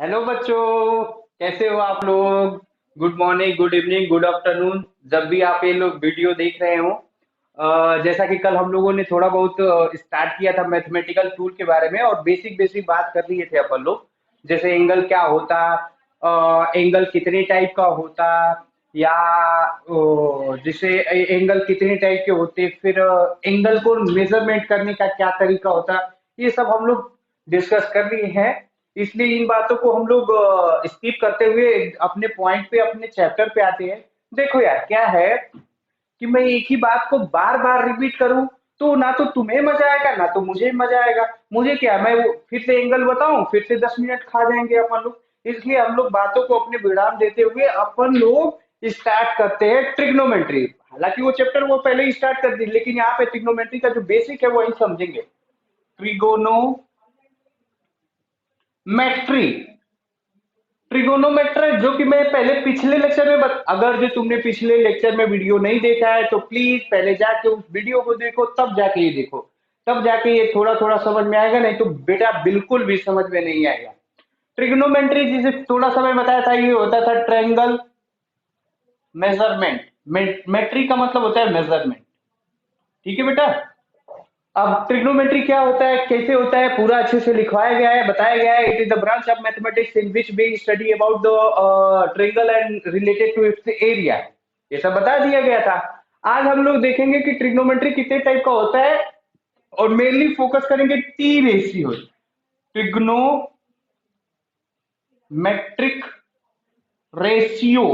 Hello बच्चों, कैसे हो आप लोग। Good morning, good evening, good afternoon, जब भी आप ये लोग वीडियो देख रहे हो। जैसा कि कल हम लोगों ने थोड़ा बहुत स्टार्ट किया था मैथमेटिकल टूल के बारे में और बेसिक बेसिक बात कर लिए थे अपन लोग। जैसे एंगल क्या होता, एंगल कितने टाइप का होता, या जैसे एंगल कितने टाइप के होते, फिर एंगल को मेजरमेंट करने का क्या तरीका होता, ये सब हम लोग डिस्कस कर लिए हैं। इसलिए इन बातों को हम लोग स्किप करते हुए अपने पॉइंट पे, अपने चैप्टर पे आते हैं। देखो यार, क्या है कि मैं एक ही बात को बार बार रिपीट करूं तो ना तो तुम्हें मजा आएगा ना तो मुझे मजा आएगा। मुझे क्या, मैं वो फिर से एंगल बताऊं, फिर से 10 मिनट खा जाएंगे अपन लोग। इसलिए हम लोग बातों को अपने विराम देते हुए अपन लोग स्टार्ट करते हैं ट्रिग्नोमेट्री। हालांकि वो चैप्टर वो पहले ही स्टार्ट कर दी, लेकिन यहाँ पे ट्रिग्नोमेट्री का जो बेसिक है वही समझेंगे। ट्रिगोनोमेट्री, ट्रिगोनोमेट्री जो कि मैं पहले पिछले लेक्चर में अगर जो तुमने पिछले लेक्चर में वीडियो नहीं देखा है तो प्लीज पहले जाके उस वीडियो को देखो, तब जाके ये देखो, तब जाके ये थोड़ा थोड़ा समझ में आएगा, नहीं तो बेटा बिल्कुल भी समझ में नहीं आएगा। ट्रिग्नोमेट्री जिसे थोड़ा सा मैं बताया था, ये होता था ट्रायंगल मेजरमेंट। मेट्री का मतलब होता है मेजरमेंट। ठीक है बेटा। अब ट्रिग्नोमेट्री क्या होता है, कैसे होता है, पूरा अच्छे से लिखवाया गया है, बताया गया है। It is the branch of mathematics in which we study about the triangle and related to its area. ये सब बता दिया गया था। आज हम लोग देखेंगे कि ट्रिग्नोमेट्री कितने टाइप का होता है और मेनली फोकस करेंगे टी रेशियो, ट्रिग्नोमेट्रिक रेशियो,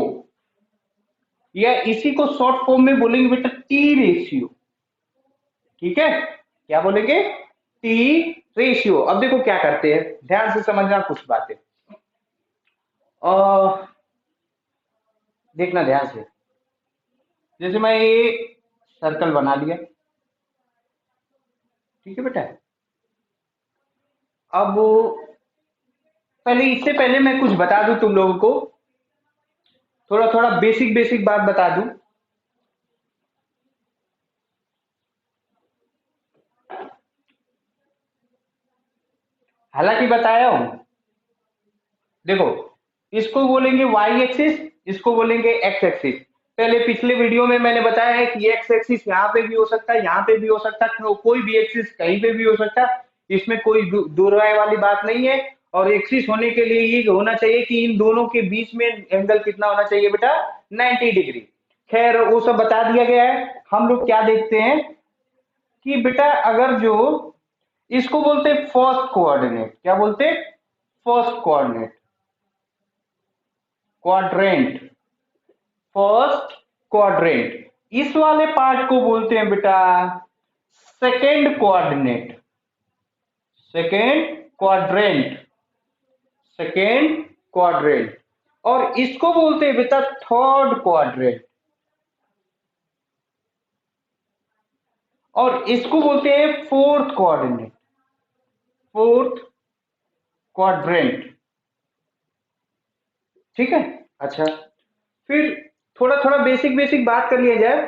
या इसी को शॉर्ट फॉर्म में बोलेंगे बेटा टी रेशियो। ठीक है, क्या बोलेंगे, टी रेशियो। अब देखो क्या करते हैं, ध्यान से समझना कुछ बातें। अ, देखना ध्यान से। जैसे मैं ये सर्कल बना लिया, ठीक है बेटा। अब पहले, इससे पहले मैं कुछ बता दूं तुम लोगों को, थोड़ा थोड़ा बेसिक बेसिक बात बता दूं। हालांकि बताया हूं, देखो, इसको बोलेंगे वाई एक्सिस, इसको बोलेंगे एक्स एक्सिस। पहले पिछले वीडियो में मैंने बताया है कि एक्स एक्सिस यहाँ पे भी हो सकता है, यहाँ पे भी हो सकता है, कोई भी एक्सिस कहीं पे भी हो सकता है। इसमें कोई दूर राय वाली बात नहीं है। और एक्सिस होने के लिए ये होना चाहिए कि इन दोनों के बीच में एंगल कितना होना चाहिए बेटा, 90 डिग्री। खैर वो सब बता दिया गया है। हम लोग क्या देखते हैं कि बेटा अगर जो इसको बोलते हैं फर्स्ट कोऑर्डिनेट, क्या बोलते हैं, first coordinate, quadrant, first quadrant. इस वाले पार्ट को बोलते हैं बेटा second coordinate, second quadrant, second quadrant. और इसको बोलते हैं बेटा थर्ड क्वाड्रेंट, और इसको बोलते हैं फोर्थ कोऑर्डिनेट, फोर्थ क्वाड्रेंट। ठीक है। अच्छा, फिर थोड़ा थोड़ा बेसिक बेसिक बात कर लिया जाए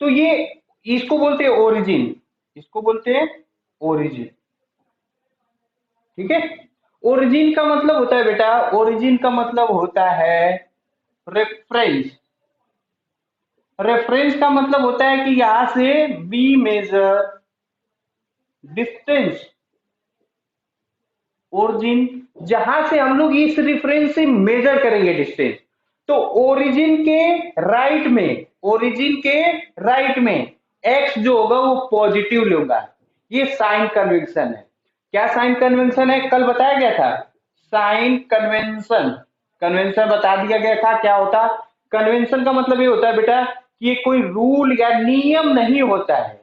तो ये, इसको बोलते हैं ओरिजिन, इसको बोलते हैं ओरिजिन। ठीक है। ओरिजिन का मतलब होता है बेटा, ओरिजिन का मतलब होता है रेफरेंस। रेफरेंस का मतलब होता है कि यहां से बी मेजर डिस्टेंस, ओरिजिन जहां से हम लोग इस रेफरेंस से मेजर करेंगे डिस्टेंस, तो ओरिजिन के राइट में, ओरिजिन के राइट में एक्स जो होगा वो पॉजिटिव होगा। ये साइन कन्वेंशन है। क्या साइन कन्वेंशन है, कल बताया गया था। साइन कन्वेंशन, कन्वेंशन बता दिया गया था क्या होता। कन्वेंशन का मतलब ये होता है बेटा कि ये कोई रूल या नियम नहीं होता है,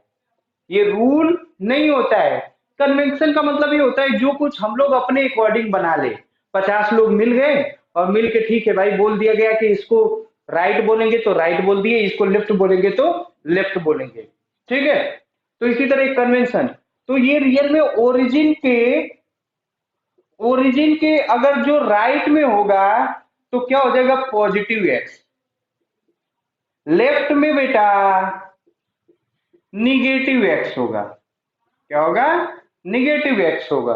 ये रूल नहीं होता है। कन्वेंशन का मतलब ये होता है जो कुछ हम लोग अपने अकॉर्डिंग बना ले। 50 लोग मिल गए और मिल के ठीक है भाई, बोल दिया गया कि इसको राइट बोलेंगे तो राइट बोल दिए, इसको लेफ्ट बोलेंगे तो लेफ्ट बोलेंगे। ठीक है। तो इसी तरह कन्वेंशन। तो ये रियल में ओरिजिन के अगर जो राइट में होगा तो क्या हो जाएगा, पॉजिटिव एक्स। लेफ्ट में बेटा निगेटिव एक्स होगा। क्या होगा, निगेटिव एक्स होगा।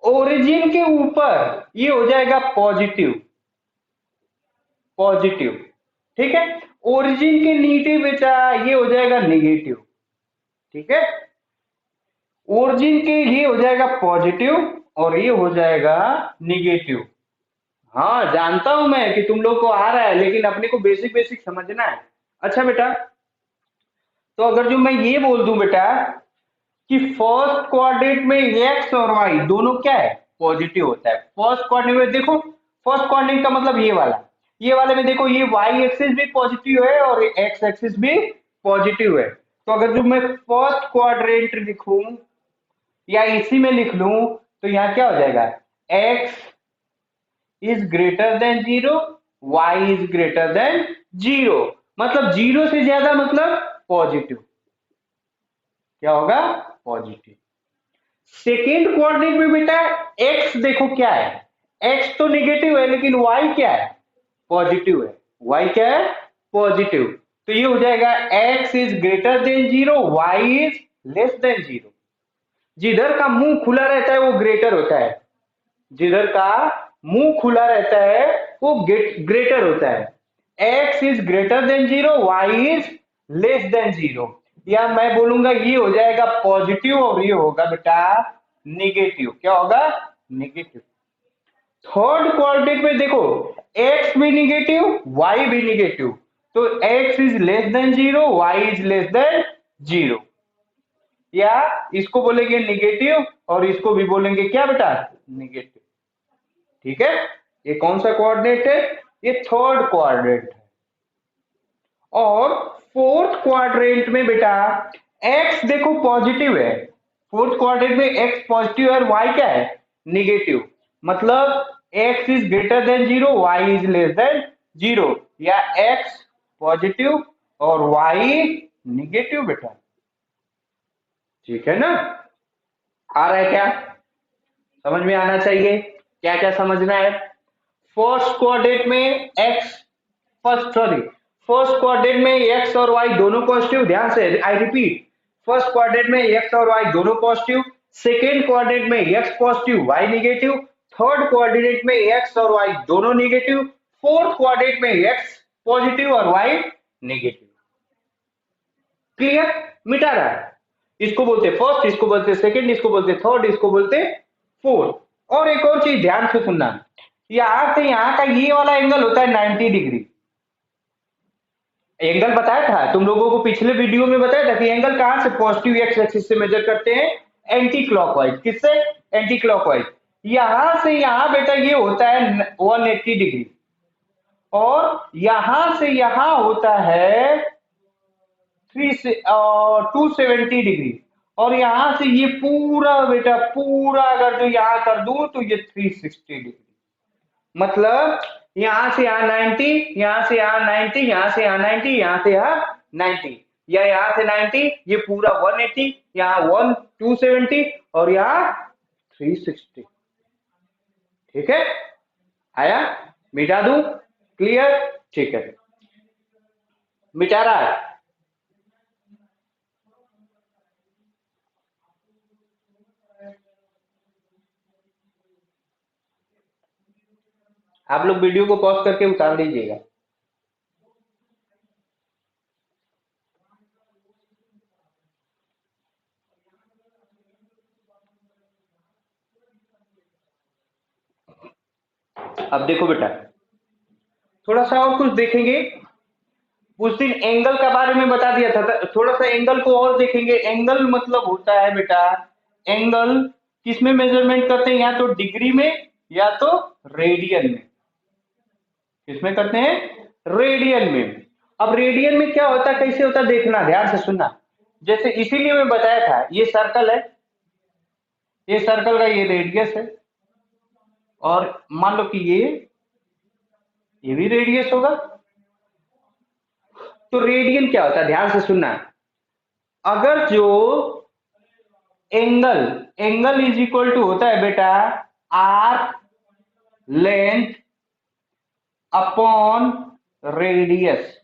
ओरिजिन के ऊपर ये हो जाएगा पॉजिटिव, पॉजिटिव, ठीक है। ओरिजिन के नीचे बेटा ये हो जाएगा नेगेटिव, ठीक है। ओरिजिन के ये हो जाएगा पॉजिटिव और ये हो जाएगा निगेटिव। हाँ जानता हूं मैं कि तुम लोग को आ रहा है, लेकिन अपने को बेसिक बेसिक समझना है। अच्छा बेटा, तो अगर जो मैं ये बोल दूं बेटा कि फर्स्ट क्वाड्रेंट में एक्स और वाई दोनों क्या है, पॉजिटिव होता है। फर्स्ट क्वाड्रेंट में देखो, फर्स्ट क्वाड्रेंट का मतलब ये वाले में देखो, ये वाई एक्सिस भी पॉजिटिव है और एक्स एक्सिस भी पॉजिटिव है। तो अगर जो मैं फर्स्ट क्वाड्रेंट लिखूं या इसी में लिख लूं तो यहाँ क्या हो जाएगा, X is greater than zero, Y is greater than zero, मतलब जीरो से ज्यादा मतलब पॉजिटिव, क्या होगा, पॉजिटिव। सेकेंड क्वाड्रेंट में बेटा एक्स देखो क्या है, एक्स तो निगेटिव है लेकिन वाई क्या है, पॉजिटिव है। वाई क्या है, पॉजिटिव। तो ये हो जाएगा X is greater than zero, Y is less than zero. जिधर का मुंह खुला रहता है वो ग्रेटर होता है, जिधर का मुंह खुला रहता है वो ग्रेटर होता है। X is greater than zero, Y is less than zero, या मैं बोलूंगा ये हो जाएगा पॉजिटिव और ये होगा बेटा निगेटिव। क्या होगा, निगेटिव। थर्ड क्वाड्रेंट में देखो, एक्स भी निगेटिव वाई भी निगेटिव, तो X is less than zero, Y is less than zero, या इसको बोलेंगे निगेटिव और इसको भी बोलेंगे क्या बेटा, निगेटिव, ठीक है। ये कौन सा कोऑर्डिनेट है, ये थर्ड कोऑर्डिनेट है। और फोर्थ क्वाड्रेंट में बेटा एक्स देखो पॉजिटिव है, फोर्थ क्वाड्रेंट में एक्स पॉजिटिव है और वाई क्या है, निगेटिव, मतलब x is greater than zero, Y is less than zero, या एक्स पॉजिटिव और वाई निगेटिव बेटा, ठीक है ना। आ रहा है क्या, समझ में आना चाहिए, क्या क्या समझना है। फर्स्ट क्वाड्रेंट में एक्स, फर्स्ट क्वाड्रेंट में एक्स और वाई दोनों पॉजिटिव, ध्यान से आई रिपीट, फर्स्ट क्वाड्रेंट में एक्स और वाई दोनों पॉजिटिव, सेकेंड क्वाड्रेंट में x positive y negative, third quadrant में एक्स और वाई दोनों निगेटिव, फोर्थ क्वाड्रेंट में एक्स पॉजिटिव और वाई निगेटिव। क्लियर, मिटा रहा है। इसको बोलते फर्स्ट, इसको बोलते सेकेंड, इसको बोलते थर्ड, इसको बोलते फोर्थ। और एक और चीज ध्यान से सुनना, यहां से यहां का ये वाला एंगल होता है 90 डिग्री। एंगल बताया था तुम लोगों को पिछले वीडियो में, बताया था कि एंगल कहां से पॉजिटिव एक्स एक्सिस से मेजर करते हैं, एंटी क्लॉकवाइज। किससे, एंटी क्लॉकवाइज। यहां से यहां बेटा ये होता है 180 डिग्री, और यहां से यहां होता है 270 डिग्री, और यहां से ये पूरा बेटा पूरा अगर जो यहां कर दूं तो ये 360 डिग्री, मतलब यहां से यहां 90, यहां से यहां 90, यहां से यहां 90, यहां से यहां 90, या यहां से 90, ये पूरा 180, यहां 270 और यहां 360, ठीक है। आया, मिटा दूं, क्लियर, ठीक है, मिटा रहा है। आप लोग वीडियो को पॉज करके उतार दीजिएगा। अब देखो बेटा, थोड़ा सा और कुछ देखेंगे। उस दिन एंगल के बारे में बता दिया था, थोड़ा सा एंगल को और देखेंगे। एंगल मतलब होता है बेटा, एंगल किसमें मेजरमेंट करते हैं, या तो डिग्री में या तो रेडियन में। किसमें करते हैं, रेडियन में। अब रेडियन में क्या होता है, कैसे होता है, देखना ध्यान से सुनना। जैसे इसीलिए मैं बताया था, ये सर्कल है, ये सर्कल का ये रेडियस है, और मान लो कि ये भी रेडियस होगा। तो रेडियन क्या होता है, ध्यान से सुनना। अगर जो angle, angle is equal to होता है बेटा arc length upon radius,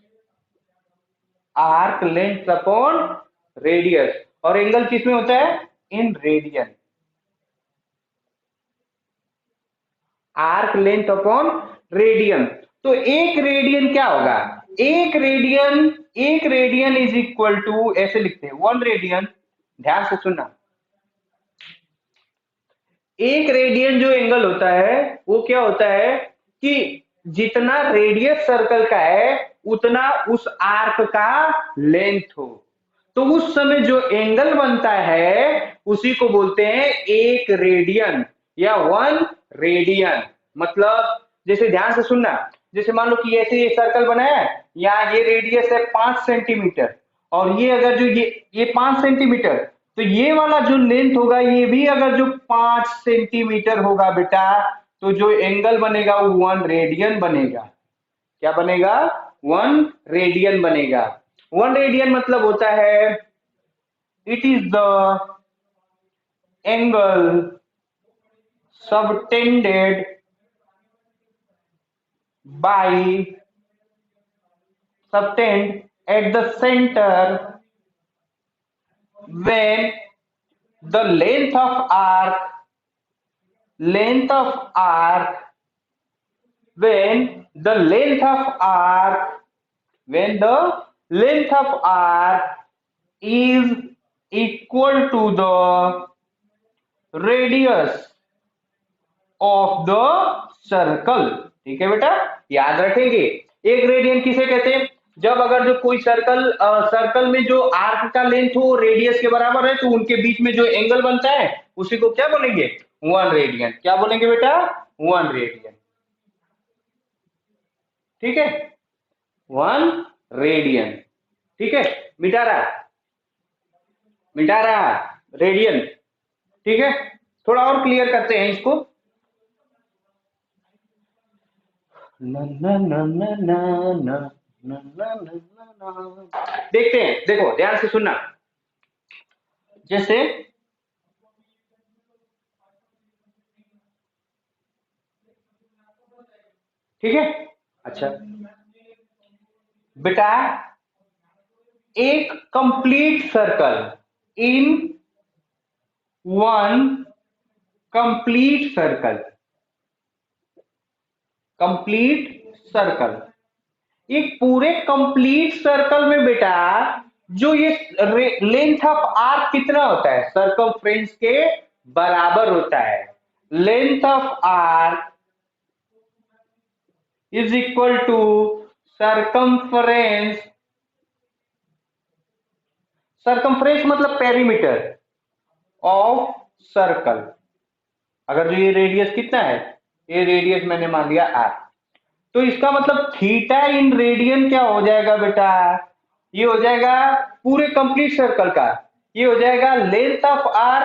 arc length upon radius, और एंगल किसमें होता है, in radian. Arc length upon radian. तो एक रेडियन क्या होगा, एक रेडियन इज इक्वल टू, ऐसे लिखते हैं 1 रेडियन, ध्यान से सुनना, एक रेडियन जो एंगल होता है वो क्या होता है कि जितना रेडियस सर्कल का है उतना उस आर्क का लेंथ हो। तो उस समय जो एंगल बनता है उसी को बोलते हैं एक रेडियन या 1 रेडियन। मतलब जैसे ध्यान से सुनना, जैसे मान लो कि ऐसे ये सर्कल बनाया है, यहाँ ये रेडियस है 5 सेंटीमीटर, और ये अगर जो ये 5 सेंटीमीटर, तो ये वाला जो लेंथ होगा ये भी अगर जो 5 सेंटीमीटर होगा बेटा, तो जो एंगल बनेगा वो 1 रेडियन बनेगा। क्या बनेगा, 1 रेडियन बनेगा। 1 रेडियन मतलब होता है it is the angle subtended bye subtend at the center when the length of arc when the length of arc when the length of arc is equal to the radius of the circle। ठीक है बेटा, याद रखेंगे। एक radian किसे कहते हैं, जब अगर जो कोई सर्कल में जो आर्क का लेंथ हो रेडियस के बराबर है तो उनके बीच में जो एंगल बनता है उसी को क्या बोलेंगे, 1 रेडियन। क्या बोलेंगे बेटा, 1 रेडियन। ठीक है, 1 रेडियन। ठीक है, मिटा रहा रेडियन। ठीक है, थोड़ा और क्लियर करते हैं इसको। ना ना ना ना ना ना ना ना ना, देखते हैं, देखो ध्यान से सुनना। जैसे ठीक है, अच्छा बेटा, एक कंप्लीट सर्कल इन 1 कंप्लीट सर्कल, एक पूरे कंप्लीट सर्कल में बेटा जो ये लेंथ ऑफ आर्क कितना होता है, सर्कमफ्रेंस के बराबर होता है। Length of arc is equal to circumference, circumference मतलब पेरीमीटर ऑफ सर्कल। अगर जो ये रेडियस कितना है, ये रेडियस मैंने मान लिया आर, तो इसका मतलब थीटा इन रेडियन क्या हो जाएगा बेटा, ये हो जाएगा पूरे कंप्लीट सर्कल का, ये हो जाएगा length of r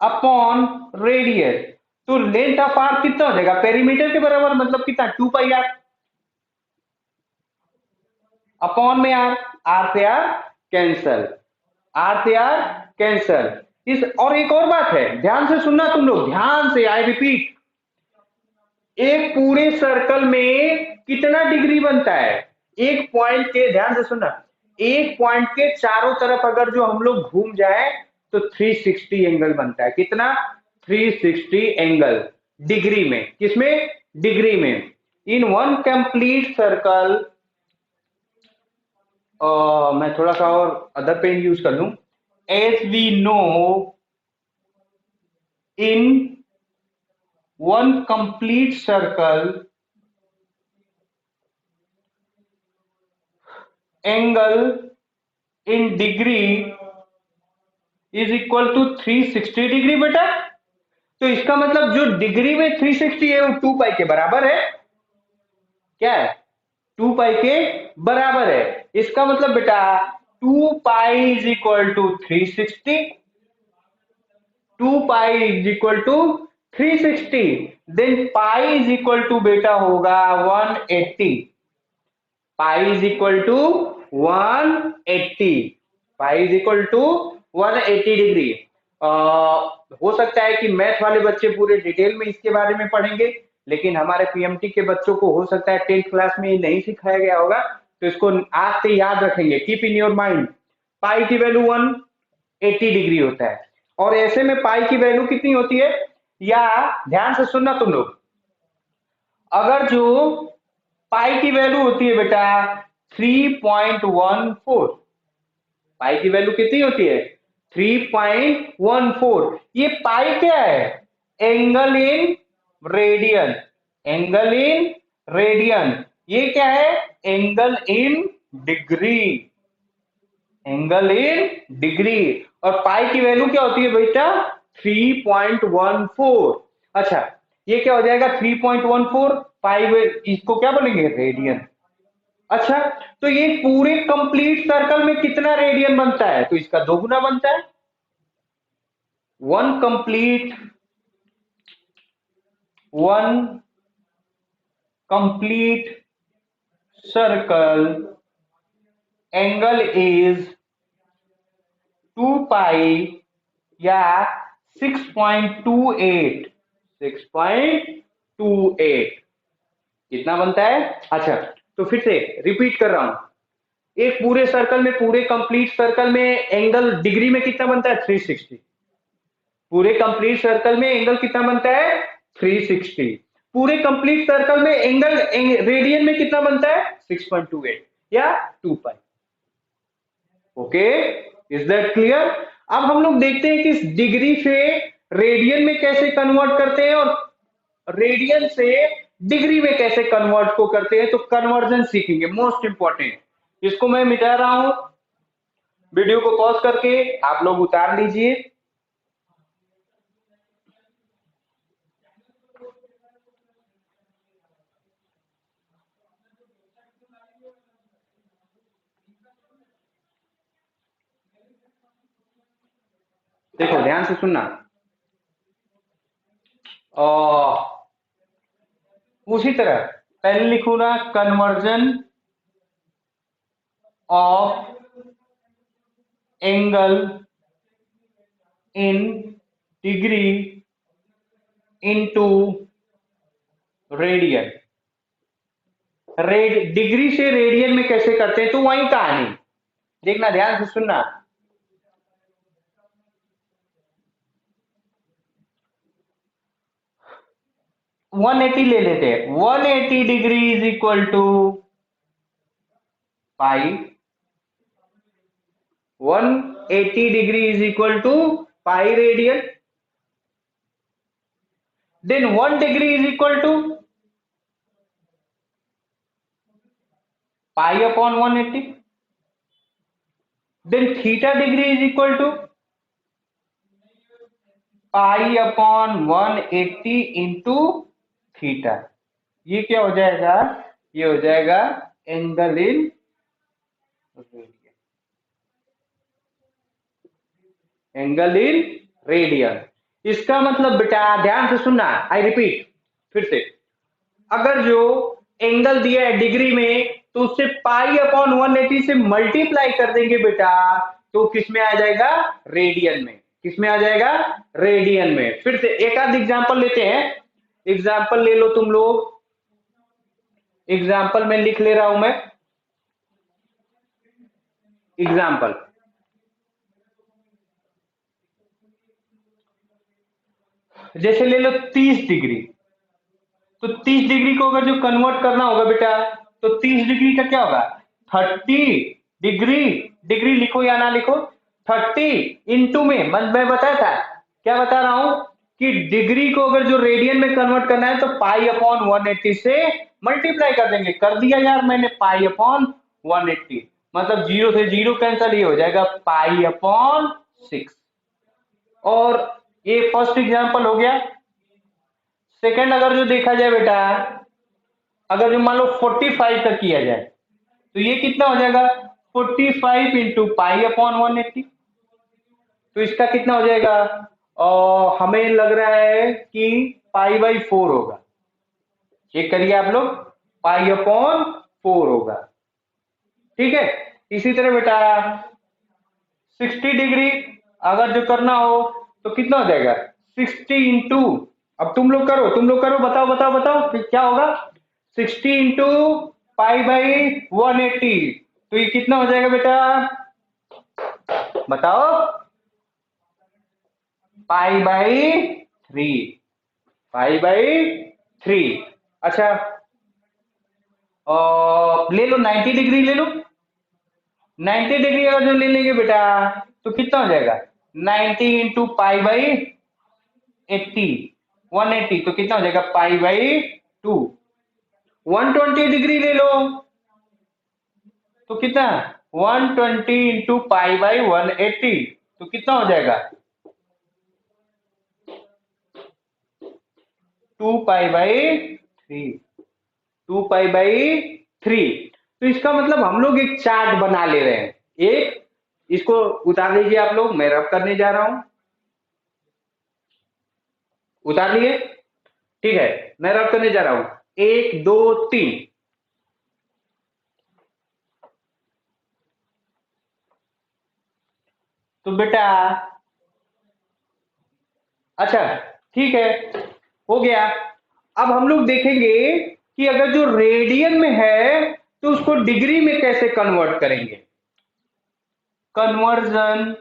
upon radius. तो लेंथ ऑफ आर कितना हो जाएगा, पेरीमीटर के बराबर, मतलब कितना, 2 पाई आर, अपॉन में आर से आर कैंसल, आर से आर कैंसल। इस और एक और बात है, ध्यान से सुनना तुम लोग, ध्यान से, आई रिपीट, एक पूरे सर्कल में कितना डिग्री बनता है, एक पॉइंट के, ध्यान से सुनना, एक पॉइंट के चारों तरफ अगर जो हम लोग घूम जाए तो 360 एंगल बनता है। कितना, 360 एंगल डिग्री में, किसमें, डिग्री में। इन 1 कंप्लीट सर्कल, मैं थोड़ा सा और अदर पेन यूज कर लूं, as we know in 1 complete circle angle in degree is equal to 360 degree बेटा। तो इसका मतलब जो डिग्री में 360 है वो 2 पाई के बराबर है। क्या है, 2 पाई के बराबर है। इसका मतलब बेटा 2 pi is equal to 360, 2 pi is equal to 360, then pi is equal to बेटा होगा 180, pi is equal to 180, pi is equal to 180 degree. हो सकता है कि मैथ वाले बच्चे पूरे डिटेल में इसके बारे में पढ़ेंगे, लेकिन हमारे पीएमटी के बच्चों को हो सकता है 10th क्लास में ये नहीं सिखाया गया होगा, तो इसको आज से याद रखेंगे, कीप इन योर माइंड। पाई की वैल्यू 180 डिग्री होता है। और ऐसे में पाई की वैल्यू कितनी होती है, या ध्यान से सुनना तुम लोग, अगर जो पाई की वैल्यू होती है बेटा 3.14, पाई की वैल्यू कितनी होती है 3.14, ये पाई क्या है, angle in radian, angle in radian, ये क्या है, angle in degree, angle in degree, और पाई की वैल्यू क्या होती है बेटा 3.14। अच्छा, ये क्या हो जाएगा 3.14, पाई इसको क्या बोलेंगे, रेडियन। अच्छा, तो ये पूरे कंप्लीट सर्कल में कितना रेडियन बनता है, तो इसका दोगुना बनता है, one complete, one complete circle angle is 2 पाई या 6.28, 6.28 कितना बनता है। अच्छा, तो फिर से रिपीट कर रहा हूं, एक पूरे सर्कल में, पूरे कंप्लीट सर्कल में एंगल डिग्री में कितना बनता है 360, पूरे कंप्लीट सर्कल में एंगल कितना बनता है 360, पूरे कंप्लीट सर्कल में एंगल रेडियन में कितना बनता है 6.28 या 2 pi. Okay, is that clear. अब हम लोग देखते हैं कि इस डिग्री से रेडियन में कैसे कन्वर्ट करते हैं और रेडियन से डिग्री में कैसे कन्वर्ट को करते हैं, तो कन्वर्जन सीखेंगे, मोस्ट इंपॉर्टेंट। इसको मैं मिटा रहा हूं, वीडियो को पॉज करके आप लोग उतार लीजिए। देखो ध्यान से सुनना, उसी तरह पहले लिखू ना, conversion of angle in degree into radian, degree से रेडियन में कैसे करते हैं, तो वही कहानी देखना, ध्यान से सुनना। 180 ले लेते हैं, 180 degree is equal to pi, 180 degree is equal to pi radian, then 1 degree is equal to pi upon 180, then theta degree is equal to pi upon 180 into theta. ये क्या हो जाएगा, ये हो जाएगा angle in radian, angle in radian. इसका मतलब बेटा ध्यान से सुनना, आई रिपीट फिर से, अगर जो एंगल दिया है डिग्री में, तो उससे पाई अपॉन 180 से मल्टीप्लाई कर देंगे बेटा, तो किस में आ जाएगा, रेडियन में, किस में आ जाएगा, रेडियन में। फिर से एक आध एग्जांपल लेते हैं, एग्जांपल ले लो तुम लोग, एग्जांपल में लिख ले रहा हूं मैं, एग्जांपल जैसे ले लो 30 डिग्री, तो 30 डिग्री को अगर जो कन्वर्ट करना होगा बेटा, तो 30 डिग्री का क्या होगा 30 डिग्री, डिग्री लिखो या ना लिखो, 30 इंटू में मैं बताया था, क्या बता रहा हूं कि डिग्री को अगर जो रेडियन में कन्वर्ट करना है, तो पाई अपॉन 180 से मल्टीप्लाई कर देंगे, कर दिया यार मैंने, पाई अपॉन 180, मतलब जीरो से जीरो कैंसिल, ये हो जाएगा पाई अपॉन 6। और ये फर्स्ट एग्जांपल हो गया। सेकंड अगर जो देखा जाए बेटा, अगर जो मान लो 45 तक किया जाए, तो ये कितना हो जाएगा 45 इंटू पाई अपॉन 180, तो इसका कितना हो जाएगा, और हमें लग रहा है कि पाई बाई 4 होगा, चेक करिए आप लोग, पाई अपॉन 4 होगा, ठीक है। इसी तरह बेटा 60 डिग्री अगर जो करना हो, तो कितना हो जाएगा 60 इंटू, अब तुम लोग करो, तुम लोग करो, बताओ बताओ बताओ फिर क्या होगा, 60 इंटू पाई बाई 180, तो ये कितना हो जाएगा बेटा, बताओ, पाई/3, पाई/3। अच्छा, ले लो 90 डिग्री ले लो। 90 डिग्री अगर जो ले लेंगे बेटा तो कितना हो जाएगा? 90 इंटू पाई/80, 180, तो कितना हो जाएगा? पाई/2। 120 डिग्री ले लो तो कितना? 120 इंटू पाई/180, तो कितना हो जाएगा? 2 पाई/3, 2 पाई/3। तो इसका मतलब हम लोग एक चार्ट बना ले रहे हैं। एक इसको उतार लीजिए आप लोग, मैं रब करने जा रहा हूं। उतार लिए? ठीक है, मैं रब करने जा रहा हूं। 1 2 3। तो बेटा अच्छा, ठीक है, हो गया। अब हम लोग देखेंगे कि अगर जो रेडियन में है तो उसको डिग्री में कैसे कन्वर्ट करेंगे। Conversion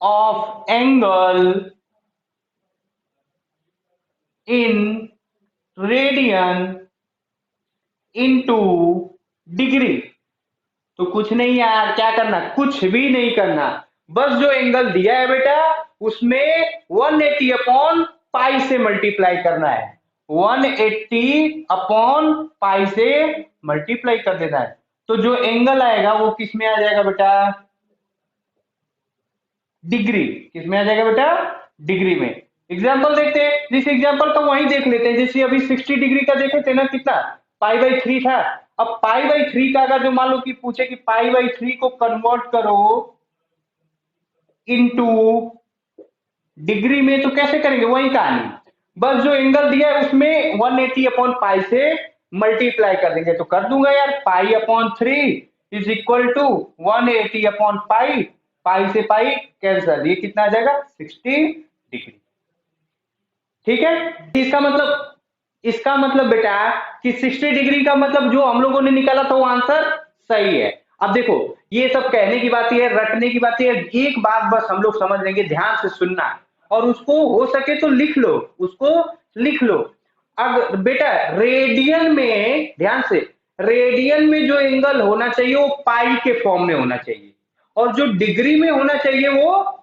of angle in radian into degree. तो कुछ नहीं यार, क्या करना? कुछ भी नहीं करना, बस जो एंगल दिया है बेटा उसमें 180 अपॉन पाई से मल्टीप्लाई करना है। 180 अपॉन पाई से मल्टीप्लाई कर देना है। तो जो एंगल आएगा वो किस में आ जाएगा बेटा? डिग्री। किस में आ जाएगा बेटा? डिग्री में। एग्जाम्पल देखते हैं, जिस एग्जाम्पल का वहीं देख लेते हैं। जैसे अभी 60 डिग्री का देखे थे ना, कितना? पाई/3 था। अब पाई/3 का अगर जो मान लो कि पूछे कि पाई/3 को कन्वर्ट करो इनटू डिग्री में, तो कैसे करेंगे? वही कहानी, बस जो एंगल दिया है उसमें 180 अपॉन पाई से मल्टीप्लाई कर देंगे। तो कर दूंगा यार, pi is equal to 180 upon pi. Pi से पाई कैंसर, ये कितना आ जाएगा? 60 डिग्री। ठीक है, इसका मतलब बेटा कि 60 डिग्री का मतलब जो हम लोगों ने निकाला था वो आंसर सही है। अब देखो, ये सब कहने की बात है, रटने की बात है। एक बात बस हम लोग समझ लेंगे, ध्यान से सुनना, और उसको हो सके तो लिख लो, उसको लिख लो। अब बेटा रेडियन में, ध्यान से, रेडियन में जो एंगल होना चाहिए वो पाई के फॉर्म में होना चाहिए, और जो डिग्री में होना चाहिए वो,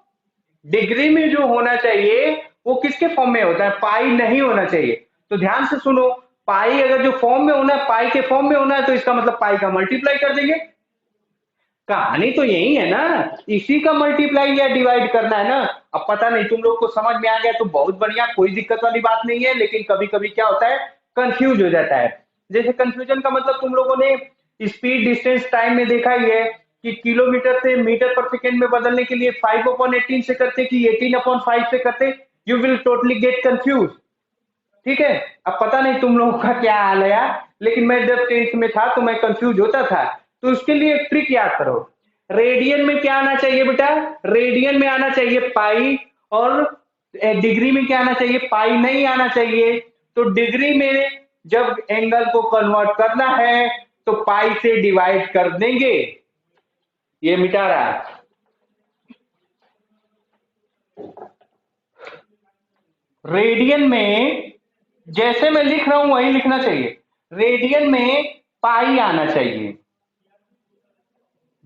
डिग्री में जो होना चाहिए वो किसके फॉर्म में होता है? पाई नहीं होना चाहिए। तो ध्यान से सुनो, पाई अगर जो फॉर्म में होना है, पाई के फॉर्म में होना है, तो इसका मतलब पाई का मल्टीप्लाई कर देंगे। कहानी तो यही है ना, इसी का मल्टीप्लाई या डिवाइड करना है ना। अब पता नहीं तुम लोग को समझ में आ गया तो बहुत बढ़िया, कोई दिक्कत वाली बात नहीं है। लेकिन कभी कभी क्या होता है, कंफ्यूज हो जाता है। जैसे कंफ्यूजन का मतलब तुम लोगों ने स्पीड डिस्टेंस टाइम में देखा ही है कि किलोमीटर से मीटर पर सेकेंड में बदलने के लिए 5/18 से करते कि 18/5 से करते, you will totally get confuse. ठीक है, अब पता नहीं तुम लोगों का क्या हाल है यार, लेकिन मैं जब 10th में था तो मैं कंफ्यूज होता था। तो उसके लिए एक ट्रिक याद करो। रेडियन में क्या आना चाहिए बेटा? रेडियन में आना चाहिए पाई, और डिग्री में क्या आना चाहिए? पाई नहीं आना चाहिए। तो डिग्री में जब एंगल को कन्वर्ट करना है तो पाई से डिवाइड कर देंगे। ये मिटा रहा है। रेडियन में जैसे मैं लिख रहा हूं वही लिखना चाहिए। रेडियन में पाई आना चाहिए।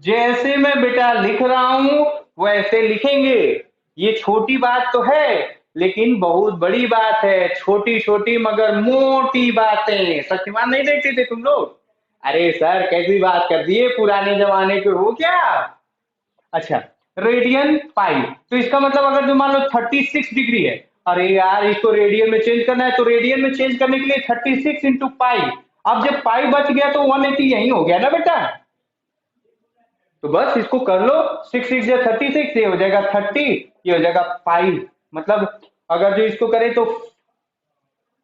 जैसे मैं बेटा लिख रहा हूं वैसे लिखेंगे। ये छोटी बात तो है लेकिन बहुत बड़ी बात है। छोटी छोटी मगर मोटी बातें। शक्तिमान नहीं देखते थे तुम लोग? अरे सर कैसी बात कर दिए, पुराने जमाने के हो क्या? अच्छा, रेडियन पाई, तो इसका मतलब अगर जो मान लो 36 डिग्री है, अरे यार इसको रेडियन में चेंज करना है, तो रेडियन में चेंज करने के लिए 36 इंटू पाई। अब जब पाई बच गया तो 180 यही हो गया ना बेटा। तो बस इसको कर लो, 6 6 या 36, ये हो जाएगा 30, ये हो जाएगा पाई। मतलब अगर जो इसको करें तो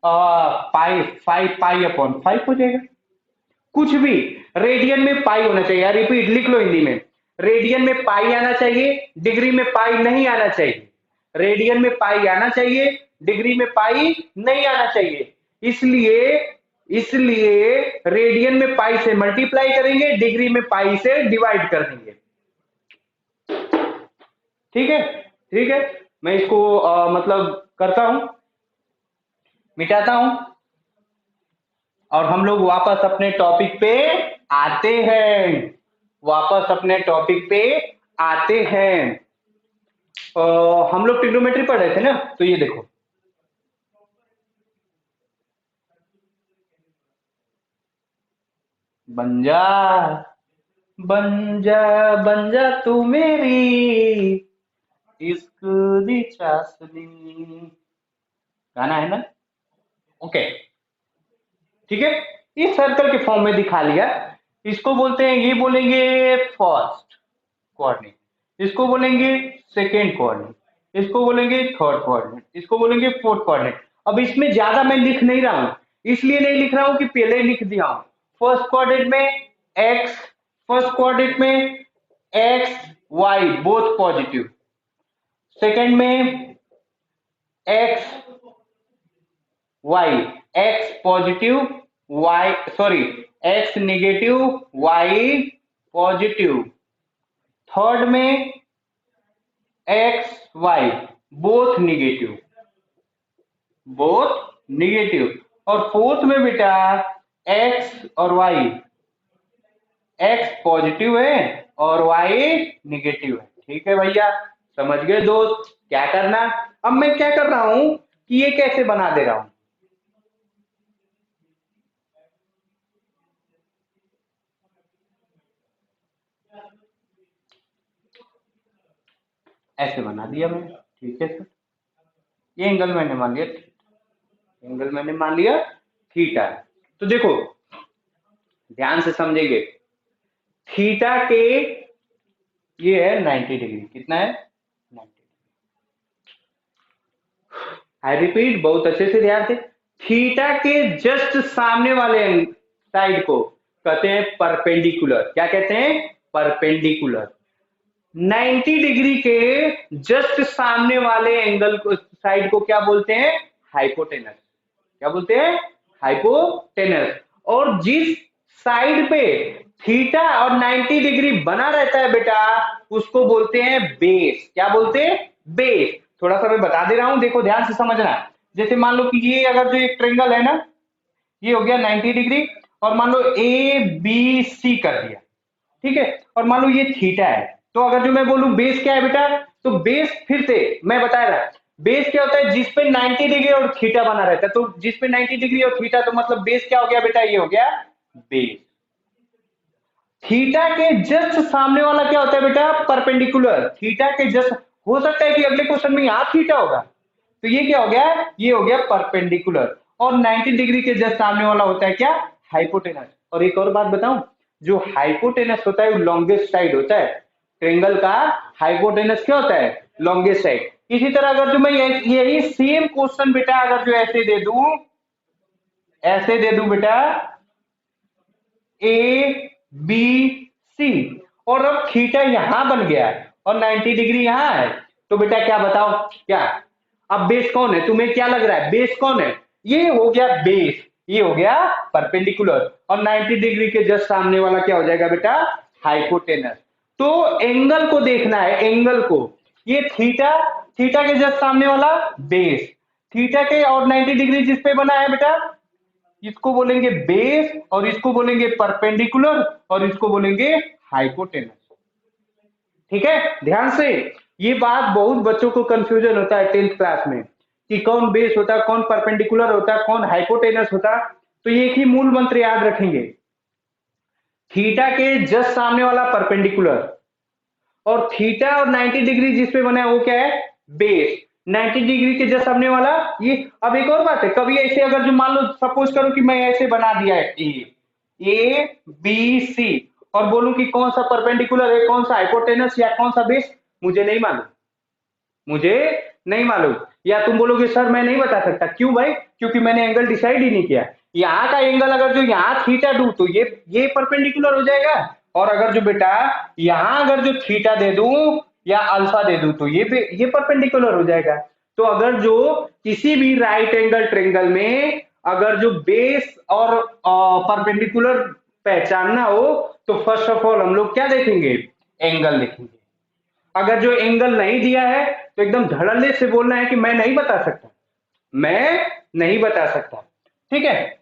पाई 5 पाई/5 हो जाएगा। कुछ भी, रेडियन में पाई होना चाहिए यार, रिपीट लिख लो हिंदी में। रेडियन में पाई आना चाहिए, डिग्री में पाई नहीं आना चाहिए। रेडियन में पाई आना चाहिए, डिग्री में पाई नहीं आना चाहिए। इसलिए इसलिए रेडियन में पाई से मल्टीप्लाई करेंगे, डिग्री में पाई से डिवाइड कर देंगे। ठीक है, ठीक है। मैं इसको मतलब करता हूं, मिटाता हूं, और हम लोग वापस अपने टॉपिक पे आते हैं, वापस अपने टॉपिक पे आते हैं। हम लोग ट्रिग्नोमेट्री पढ़ रहे थे ना, तो ये देखो, बन जा, बन जा, बन जा तू मेरी इश्क दी चासनी, गाना है ना? ओके, ठीक है। इस सर्कल के फॉर्म में दिखा लिया। इसको बोलते हैं, ये बोलेंगे फर्स्ट कोऑर्डिनेट, इसको बोलेंगे सेकेंड कोऑर्डिनेट, इसको बोलेंगे थर्ड कोऑर्डिनेट, इसको बोलेंगे फोर्थ कोऑर्डिनेट। अब इसमें ज्यादा मैं लिख नहीं रहा हूं, इसलिए नहीं लिख रहा हूं कि पहले ही लिख दिया हूं। फर्स्ट कोऑर्डिनेट में एक्स, फर्स्ट कोऑर्डिनेट में x y both positive, second में x y, x positive y, sorry, x negative y positive, third में x y both negative, both negative, और फोर्थ में बेटा एक्स और वाई, एक्स पॉजिटिव है और वाई निगेटिव है। ठीक है भैया, समझ गए दोस्त क्या करना? अब मैं क्या कर रहा हूं कि ये कैसे बना दे रहा हूं, ऐसे बना दिया मैंने। ठीक है सर, ये एंगल मैंने मान लिया, एंगल मैंने मान लिया थीटा। तो देखो ध्यान से समझेंगे, थीटा के ये है 90 डिग्री, कितना है 90। आई रिपीट, बहुत अच्छे से ध्यान से, थीटा के जस्ट सामने वाले साइड को कहते हैं परपेंडिकुलर। क्या कहते हैं? परपेंडिकुलर। 90 डिग्री के जस्ट सामने वाले एंगल को, साइड को क्या बोलते हैं? हाइपोटेनस। क्या बोलते हैं? हाइपोटेनस। और जिस साइड पे थीटा और 90 डिग्री बना रहता है बेटा, उसको बोलते हैं बेस। क्या बोलते हैं? बेस। थोड़ा सा मैं बता दे रहा हूं, देखो ध्यान से समझना। जैसे मान लो कि ये अगर जो एक ट्रेंगल है ना, ये हो गया 90 डिग्री, और मान लो ए बी सी कर दिया, ठीक है, और मान लो ये थीटा है। तो अगर जो मैं बोलूं बेस क्या है बेटा, तो बेस फिर से मैं बताया रहा, बेस क्या होता है? जिस पे 90 डिग्री और थीटा बना रहता है। तो जिस पे 90 डिग्री और थीटा, तो मतलब बेस क्या हो गया बेटा? ये हो गया बेस। थीटा के जस्ट सामने वाला क्या होता है बेटा? परपेंडिकुलर। थीटा के जस्ट, हो सकता है कि अगले क्वेश्चन में यहां थीटा होगा, तो ये क्या हो गया? ये हो गया परपेंडिकुलर। और 90 डिग्री के जस्ट सामने वाला होता है क्या? हाइपोटेनस। और एक और बात बताऊं, जो हाइपोटेनस होता है वो लॉन्गेस्ट साइड होता है। ट्रेंगल का हाइपोटेनस क्या होता है? Longest side. इसी तरह अगर जो मैं यही सेम क्वेश्चन बेटा अगर जो ऐसे दे दूं, ऐसे दे दूं बेटा, ए बी सी, और अब थीटा यहां बन गया और 90 डिग्री यहां है, तो बेटा क्या बताओ क्या? अब बेस कौन है? तुम्हें क्या लग रहा है बेस कौन है? ये हो गया बेस, ये हो गया परपेंडिकुलर, और 90 डिग्री के जस्ट सामने वाला क्या हो जाएगा बेटा? हाइपोटेनस। तो एंगल को देखना है, एंगल को। ये थीटा, थीटा के जस्ट सामने वाला बेस, थीटा के और 90 डिग्री जिस पे बना है बेटा, इसको बोलेंगे बेस, और इसको बोलेंगे परपेंडिकुलर, और इसको बोलेंगे हाइपोटेनस। ठीक है, ध्यान से। ये बात बहुत बच्चों को कंफ्यूजन होता है 10th क्लास में, कि कौन बेस होता है, कौन परपेंडिकुलर होता है, कौन हाइपोटेनस होता है। तो ये एक ही मूल मंत्र याद रखेंगे, थीटा के जस्ट सामने वाला परपेंडिकुलर, और थीटा और 90 डिग्री जिस पे बना है वो क्या है? बेस। 90 डिग्री के जस्ट सामने वाला ये। अब एक और बात है, कभी ऐसे अगर जो मान लो सपोज करो कि मैं ऐसे बना दिया है ए बी सी, और बोलूं कि कौन सा परपेंडिकुलर है, कौन सा हाइपोटेनस, या कौन सा बेस, मुझे नहीं मालूम, मुझे नहीं मालूम। या तुम बोलोगे सर मैं नहीं बता सकता, क्यों भाई? क्योंकि मैंने एंगल डिसाइड ही नहीं किया। यहाँ का एंगल अगर जो यहाँ थीटा दूं, तो ये परपेंडिकुलर हो जाएगा, और अगर जो बेटा यहाँ अगर जो थीटा दे दूं या अल्फा दे दूं, तो ये परपेंडिकुलर हो जाएगा। तो अगर जो किसी भी राइट एंगल ट्रेंगल में अगर जो बेस और परपेंडिकुलर पहचानना हो, तो फर्स्ट ऑफ ऑल हम लोग क्या देखेंगे? एंगल देखेंगे। अगर जो एंगल नहीं दिया है तो एकदम धड़ल्ले से बोलना है कि मैं नहीं बता सकता, मैं नहीं बता सकता। ठीक है,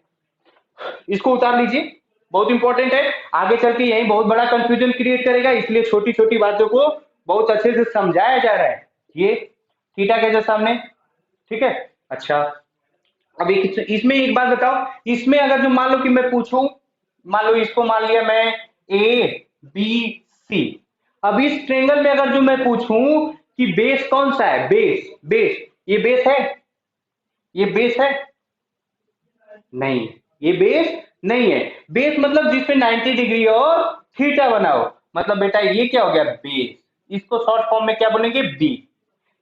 इसको उतार लीजिए, बहुत इंपॉर्टेंट है, आगे चल के यही बहुत बड़ा कंफ्यूजन क्रिएट करेगा, इसलिए छोटी छोटी बातों को बहुत अच्छे से समझाया जा रहा है। ये थीटा के जो सामने, ठीक है। अच्छा, अब इसमें एक बात बताओ, इसमें अगर जो मान लो कि मैं पूछूं, मान लो इसको मान लिया मैं ए बी सी, अब इस ट्रेंगल में अगर जो मैं पूछूं कि बेस कौन सा है, बेस, बेस, ये बेस है, ये बेस है, नहीं, ये बेस नहीं है। बेस मतलब जिसपे 90 डिग्री और थीटा बनाओ, मतलब बेटा ये क्या हो गया, बेस। इसको शॉर्ट फॉर्म में क्या बोलेंगे, बी।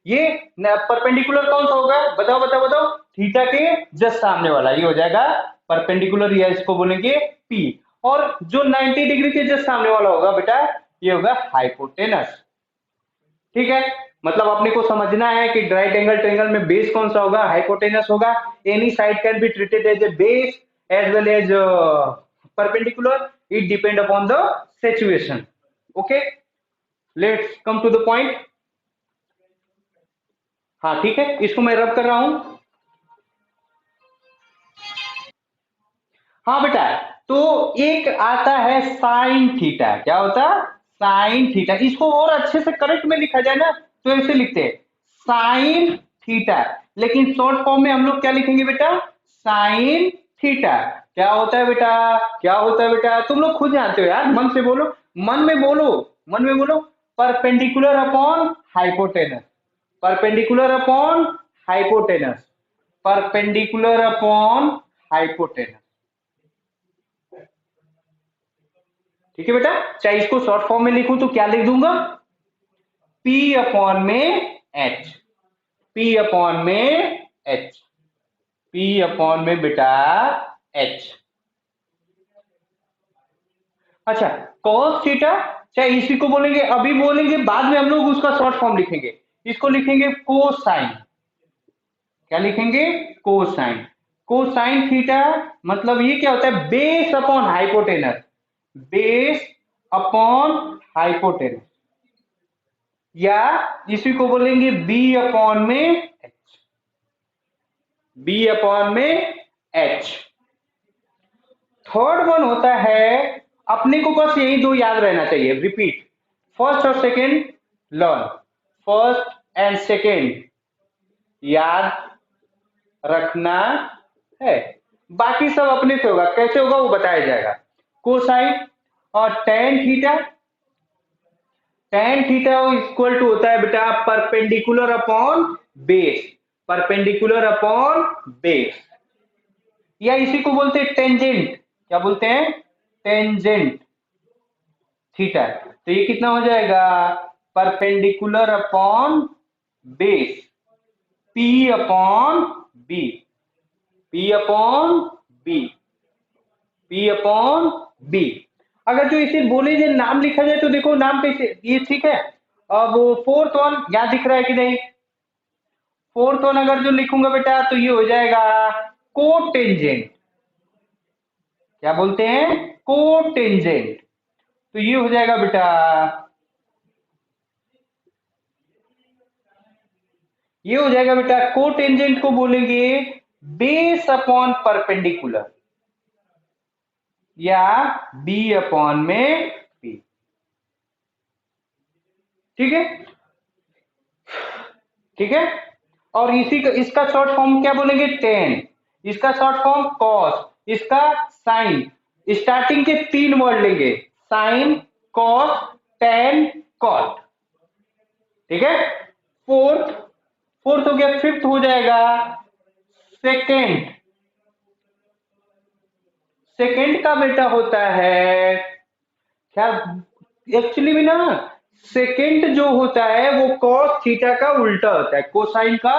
ये परपेंडिकुलर कौन सा होगा, बताओ बताओ बताओ, थीटा के जस्ट सामने वाला, ये हो जाएगा परपेंडिकुलर, या इसको बोलेंगे पी। और जो 90 डिग्री के जस्ट सामने वाला होगा बेटा, ये होगा हाइपोटेनस। ठीक है, मतलब अपने को समझना है कि राइट एंगल ट्रायंगल में बेस कौन सा होगा, हाइपोटेनस होगा। Any side can be treated as a base as well as perpendicular, it depend upon the situation. Okay, let's come to the point. हाँ ठीक है, इसको मैं रब कर रहा हूं। हाँ बेटा, तो एक आता है साइन थीटा, क्या होता है, साइन थीटा। इसको और अच्छे से करेक्ट में लिखा जाए ना तो ऐसे लिखते हैं साइन थीटा, लेकिन शॉर्ट फॉर्म में हम लोग क्या लिखेंगे बेटा, साइन थीटा। क्या होता है बेटा, क्या होता है बेटा, तुम लोग खुद जानते हो यार, मन से बोलो, मन में बोलो, मन में बोलो, perpendicular upon hypotenuse, perpendicular upon hypotenuse, perpendicular upon hypotenuse. ठीक है बेटा, चाहे इसको शॉर्ट फॉर्म में लिखूं तो क्या लिख दूंगा, P अपॉन में H, P अपॉन में H, P अपॉन में बेटा H। अच्छा, cos थीटा, चाहे इसी को बोलेंगे, अभी बोलेंगे, बाद में हम लोग उसका शॉर्ट फॉर्म लिखेंगे, इसको लिखेंगे कोसाइन। क्या लिखेंगे, कोसाइन। कोसाइन थीटा मतलब ये क्या होता है, base upon hypotenuse, base upon hypotenuse, या इसी को बोलेंगे बी अपॉन में एच, बी अपॉन में एच। थर्ड वन होता है, अपने को बस यही दो याद रहना चाहिए, रिपीट, फर्स्ट और second learn, first and second याद रखना है, बाकी सब अपने से होगा, कैसे होगा वो बताया जाएगा। कोसाइन और tan theta, tan theta equal to होता है बेटा perpendicular upon base, perpendicular upon base, या इसी को बोलते हैं टेंजेंट, क्या बोलते हैं, टेंजेंट थीटा। तो ये कितना हो जाएगा, perpendicular upon base, p upon b, p upon b, p upon b. अगर जो इसे बोले जो नाम लिखा जाए तो देखो नाम कैसे, ये ठीक है। अब फोर्थ वन यहां दिख रहा है कि नहीं, फोर्थ वन अगर जो लिखूंगा बेटा तो ये हो जाएगा कोटेंजेंट, क्या बोलते हैं, कोटेंजेंट। तो ये हो जाएगा बेटा, ये हो जाएगा बेटा, कोटेंजेंट को बोलेंगे बेस अपॉन परपेंडिकुलर, या बी अपॉन में बी। ठीक है, ठीक है। और इसी का इसका शॉर्ट फॉर्म क्या बोलेंगे, टेन, इसका शॉर्ट फॉर्म कॉस, इसका साइन। स्टार्टिंग के तीन वर्ड लेंगे, साइन, कॉस, टेन, कॉट। ठीक है, फोर्थ, फोर्थ हो गया, फिफ्थ हो जाएगा सेकेंड, सेकेंड का बेटा होता है क्या, एक्चुअली में ना सेकेंड जो होता है वो कॉस थीटा का उल्टा होता है, कोसाइन का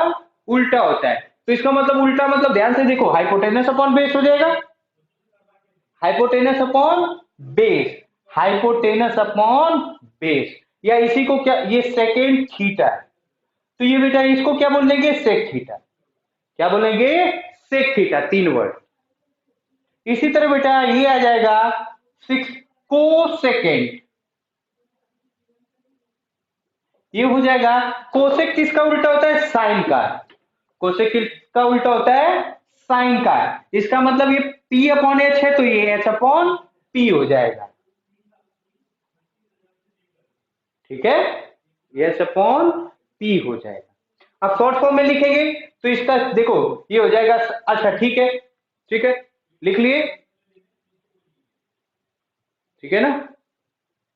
उल्टा होता है। तो इसका मतलब उल्टा मतलब ध्यान से देखो, हाइपोटेनस अपॉन बेस हो जाएगा, hypotenuse upon base, hypotenuse upon base, या इसी को क्या, ये सेकेंड थीटा है, तो ये बेटा इसको क्या बोलेंगे, सेक थीटा, क्या बोलेंगे, सेक थीटा, तीन वर्ड। इसी तरह बेटा ये आ जाएगा सिक्स को सेकेंड, ये हो जाएगा। कोसेक किसका उल्टा होता है? साइन का। कोसेक किसका उल्टा होता है? साइन का। इसका मतलब ये P अपॉन एच है, तो ये H अपॉन P हो जाएगा। ठीक है, ये H अपॉन P हो जाएगा। अब शॉर्ट फॉर्म में लिखेंगे तो इसका देखो ये हो जाएगा। अच्छा ठीक है, ठीक है, लिख लिए, ठीक है ना?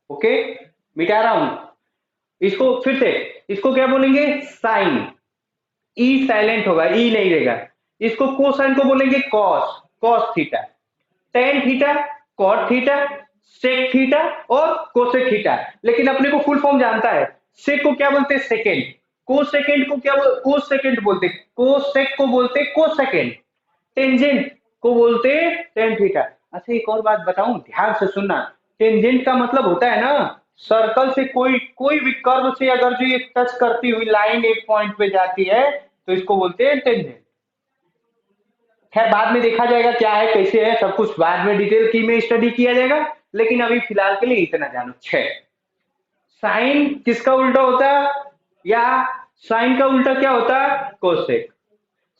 ओके, मिटा रहा हूं इसको फिर से। इसको क्या बोलेंगे? साइन। ई साइलेंट होगा, ई नहीं रहेगा। इसको कोसाइन को बोलेंगे cos, cos theta. Tan theta, cot theta, sec theta और कोसेक थीटा। लेकिन अपने को फुल फॉर्म जानता है। सेक को क्या बोलते हैं? सेकेंड। कोसेकेंड को क्या कोस सेकेंड बोलते? कोसेक को बोलते कोसेकेंड। टेंजेंट को बोलते टेन थीटा। अच्छा एक और बात बताऊं, ध्यान से सुनना। टेंजेंट का मतलब होता है ना, सर्कल से कोई कोई भी कर्व से अगर जो ये टच करती हुई लाइन एक पॉइंट पे जाती है तो इसको बोलते हैं टेंजेंट। खैर बाद में देखा जाएगा क्या है कैसे है, सब कुछ बाद में डिटेल की में स्टडी किया जाएगा। लेकिन अभी फिलहाल के लिए इतना जानो। 6, साइन किसका उल्टा होता है? या साइन का उल्टा क्या होता है? कोसेक।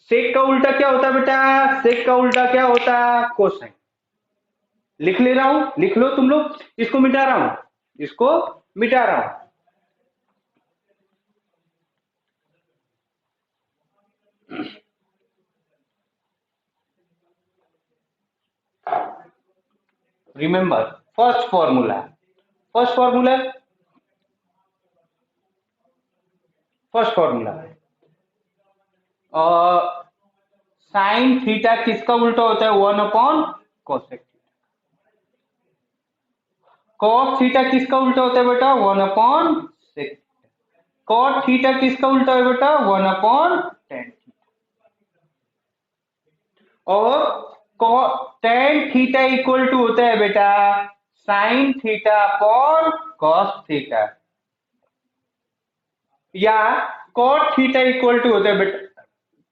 सेक का उल्टा क्या होता है बेटा? सेक का उल्टा क्या होता है? कोसाइन। लिख ले रहा हूं, लिख लो तुम लोग। इसको मिटा रहा हूं, इसको मिटा रहा हूं। Remember first formula, first formula, first formula. Sine theta किसका उल्टा होता है? 1 अपॉन कोसेक। कॉस थीटा किसका उल्टा होता है बेटा? 1 अपॉन सेक। कॉट थीटा किसका उल्टा है बेटा? 1 अपॉन टेन। और टेन थीटा इक्वल टू होता है बेटा sign theta upon cos theta. या कॉट थीटा इक्वल टू होता है बेटा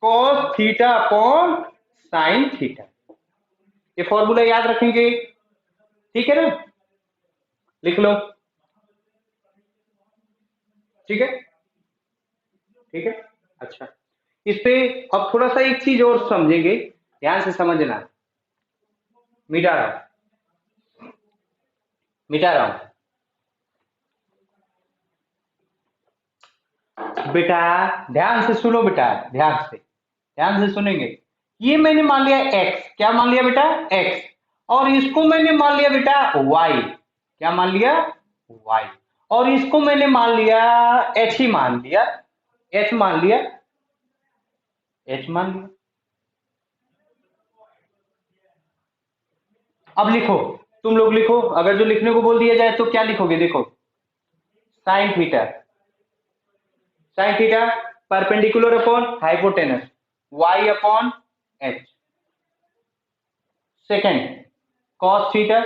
cos theta upon sine theta. ये फॉर्मूला याद रखेंगे, ठीक है ना? लिख लो, ठीक है, ठीक है। अच्छा, इस पे अब थोड़ा सा एक चीज और समझेंगे, ध्यान से समझना। मिटा रहा हूं, मिटा रहा हूं बेटा। ध्यान से सुनो बेटा, ध्यान से सुनेंगे। ये मैंने मान लिया x, क्या मान लिया बेटा? x। और इसको मैंने मान लिया बेटा y, क्या मान लिया? y। और इसको मैंने मान लिया h ही मान लिया, h मान लिया, h मान लिया। अब लिखो, तुम लोग लिखो। अगर जो लिखने को बोल दिया जाए तो क्या लिखोगे? देखो, sine theta, sine theta perpendicular upon hypotenuse y upon h। Second cos theta,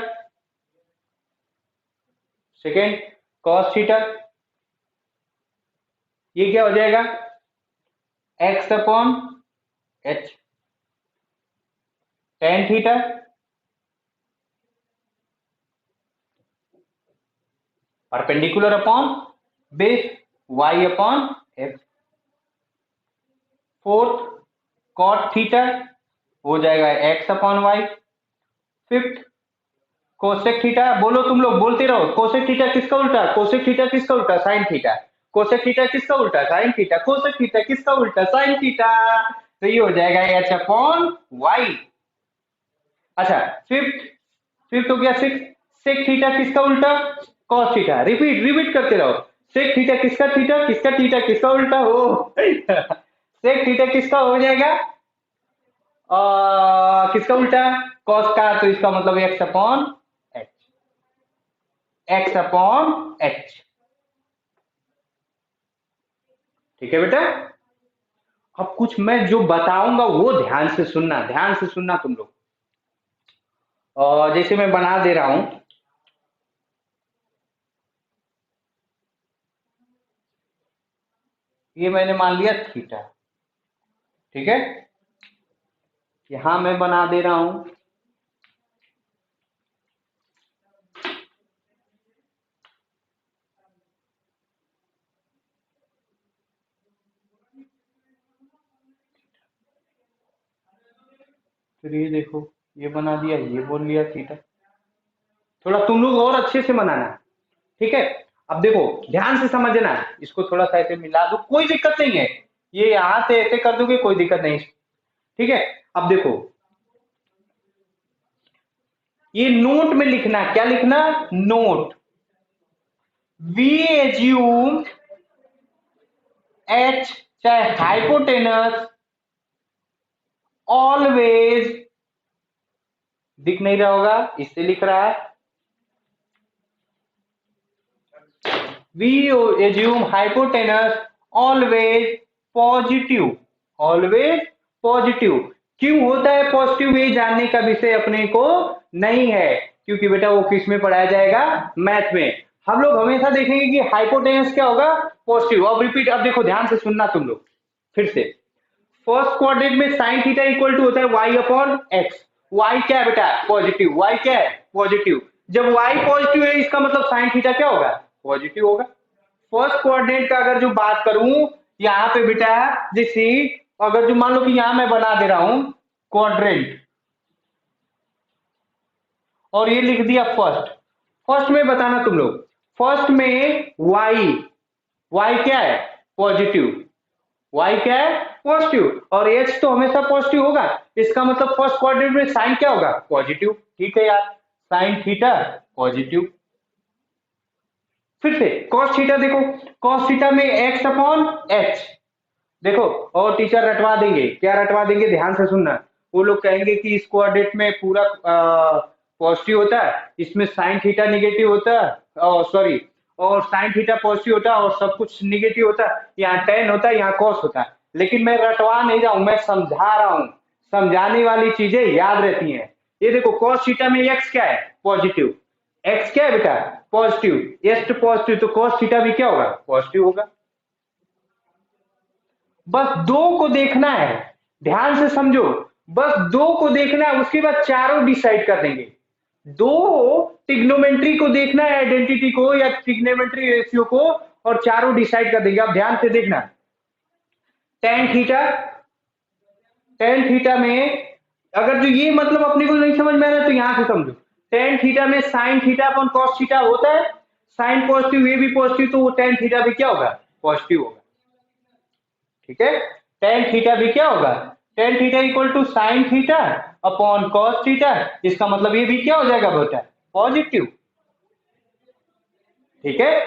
second cos theta, ये क्या हो जाएगा? x upon h। Tan theta perpendicular upon base y upon x। Fourth cot theta हो जाएगा x upon y। Fifth cosec theta, बोलो तुम लोग, बोलते रहो। कोसेक थीटा किसका उल्टा? कोसेक थीटा किसका उल्टा? Sign theta. कोसेक थीटा किसका उल्टा? Sign theta. कोसेक थीटा किसका उल्टा? Sine theta. तो ये हो जाएगा h अपॉन y। अच्छा, फिफ्थ, फिफ्थ हो गया सिक्स। सेक थीटा किसका उल्टा? Cos theta. रिपीट रिपीट करते रहो। सेक थीटा किसका थीटा, किसका थीटा किसका उल्टा हो? सेक थीटा किसका हो जाएगा? किसका उल्टा? कॉस का। तो इसका मतलब x upon H, x upon H. ठीक है बेटा? अब कुछ मैं जो बताऊंगा वो ध्यान से सुनना, ध्यान से सुनना तुम लोग। जैसे मैं बना दे रहा हूं, ये मैंने मान लिया थीटा, ठीक है? यहां मैं बना दे रहा हूं फिर ये देखो, ये बना दिया, ये बोल लिया थीटा। थोड़ा तुम लोग और अच्छे से बनाना, ठीक है। अब देखो ध्यान से समझना, इसको थोड़ा सा ऐसे मिला दो, कोई दिक्कत नहीं है, ये यहां से ऐसे कर दोगे कोई दिक्कत नहीं, ठीक है। अब देखो ये नोट में लिखना, क्या लिखना, नोट, वी एज्यूम एच चाहे हाइपोटेनस ऑलवेज, दिख नहीं रहा होगा इससे लिख रहा है, we assume hypotenuse always positive, always positive. क्यों होता है पॉजिटिव, ये जानने का विषय अपने को नहीं है, क्योंकि बेटा वो किस में पढ़ाया जाएगा, मैथ में। हम लोग हमेशा देखेंगे कि हाइपोटेनस क्या होगा, पॉजिटिव। अब रिपीट, अब देखो ध्यान से सुनना तुम लोग फिर से। फर्स्ट क्वाड्रेंट में साइन थीटा इक्वल टू होता है वाई अपॉन एक्स। वाई क्या है बेटा, पॉजिटिव, वाई क्या है, पॉजिटिव। जब वाई पॉजिटिव है इसका मतलब साइन थीटा क्या होगा, पॉजिटिव होगा। फर्स्ट क्वाड्रेंट का अगर जो बात करूं यहाँ पे बेटा, जैसे अगर जो मान लो कि यहां मैं बना दे रहा हूं क्वाड्रेंट, और ये लिख दिया फर्स्ट। फर्स्ट में बताना तुम लोग, फर्स्ट में वाई, वाई क्या है, पॉजिटिव, वाई क्या है, पॉजिटिव, और एच तो हमेशा पॉजिटिव होगा, इसका मतलब फर्स्ट क्वाड्रेंट में साइन क्या होगा, पॉजिटिव। ठीक है यार, साइन थीटा पॉजिटिव। फिर से कॉस थीटा देखो, कॉस थीटा में एक्स अपॉन एच, देखो और टीचर रटवा देंगे, क्या रटवा देंगे, ध्यान से सुनना। वो लोग कहेंगे कि इस कोऑर्डिनेट में पूरा पॉजिटिव होता है, इसमें साइन थीटा निगेटिव होता है, सॉरी, और साइन थीटा पॉजिटिव होता है और सब कुछ निगेटिव होता है, यहाँ टेन होता है, यहाँ कॉस होता है। लेकिन मैं रटवा नहीं रहा हूं, मैं समझा रहा हूं, समझाने वाली चीजें याद रहती हैं। ये देखो कॉस थीटा में एक्स क्या है, पॉजिटिव, एक्स क्या है बेटा, पॉजिटिव, एक्स पॉजिटिव, तो कॉस थीटा भी क्या होगा, पॉजिटिव होगा। बस दो को देखना है, ध्यान से समझो, बस दो को देखना है, उसके बाद चारों डिसाइड कर देंगे। दो ट्रिग्नोमेट्री को देखना है, आइडेंटिटी को या ट्रिग्नोमेट्री रेशियो को, और चारों डिसाइड कर देंगे। अब ध्यान से देखना, टेन थीटा, टेन थीटा में अगर जो ये मतलब अपने को नहीं समझ में आ रहा तो यहां से समझो, टेन थीटा में साइन थीटा अपन कॉस थीटा होता है, साइन पॉजिटिव ये भी पॉजिटिव, तो वो टेन थीटा भी क्या होगा, पॉजिटिव होगा। ठीक है, टेन थीटा भी क्या होगा, tan theta equal to sine theta upon cos theta, इसका मतलब ये भी क्या हो जाएगा बेटा, पॉजिटिव। ठीक है,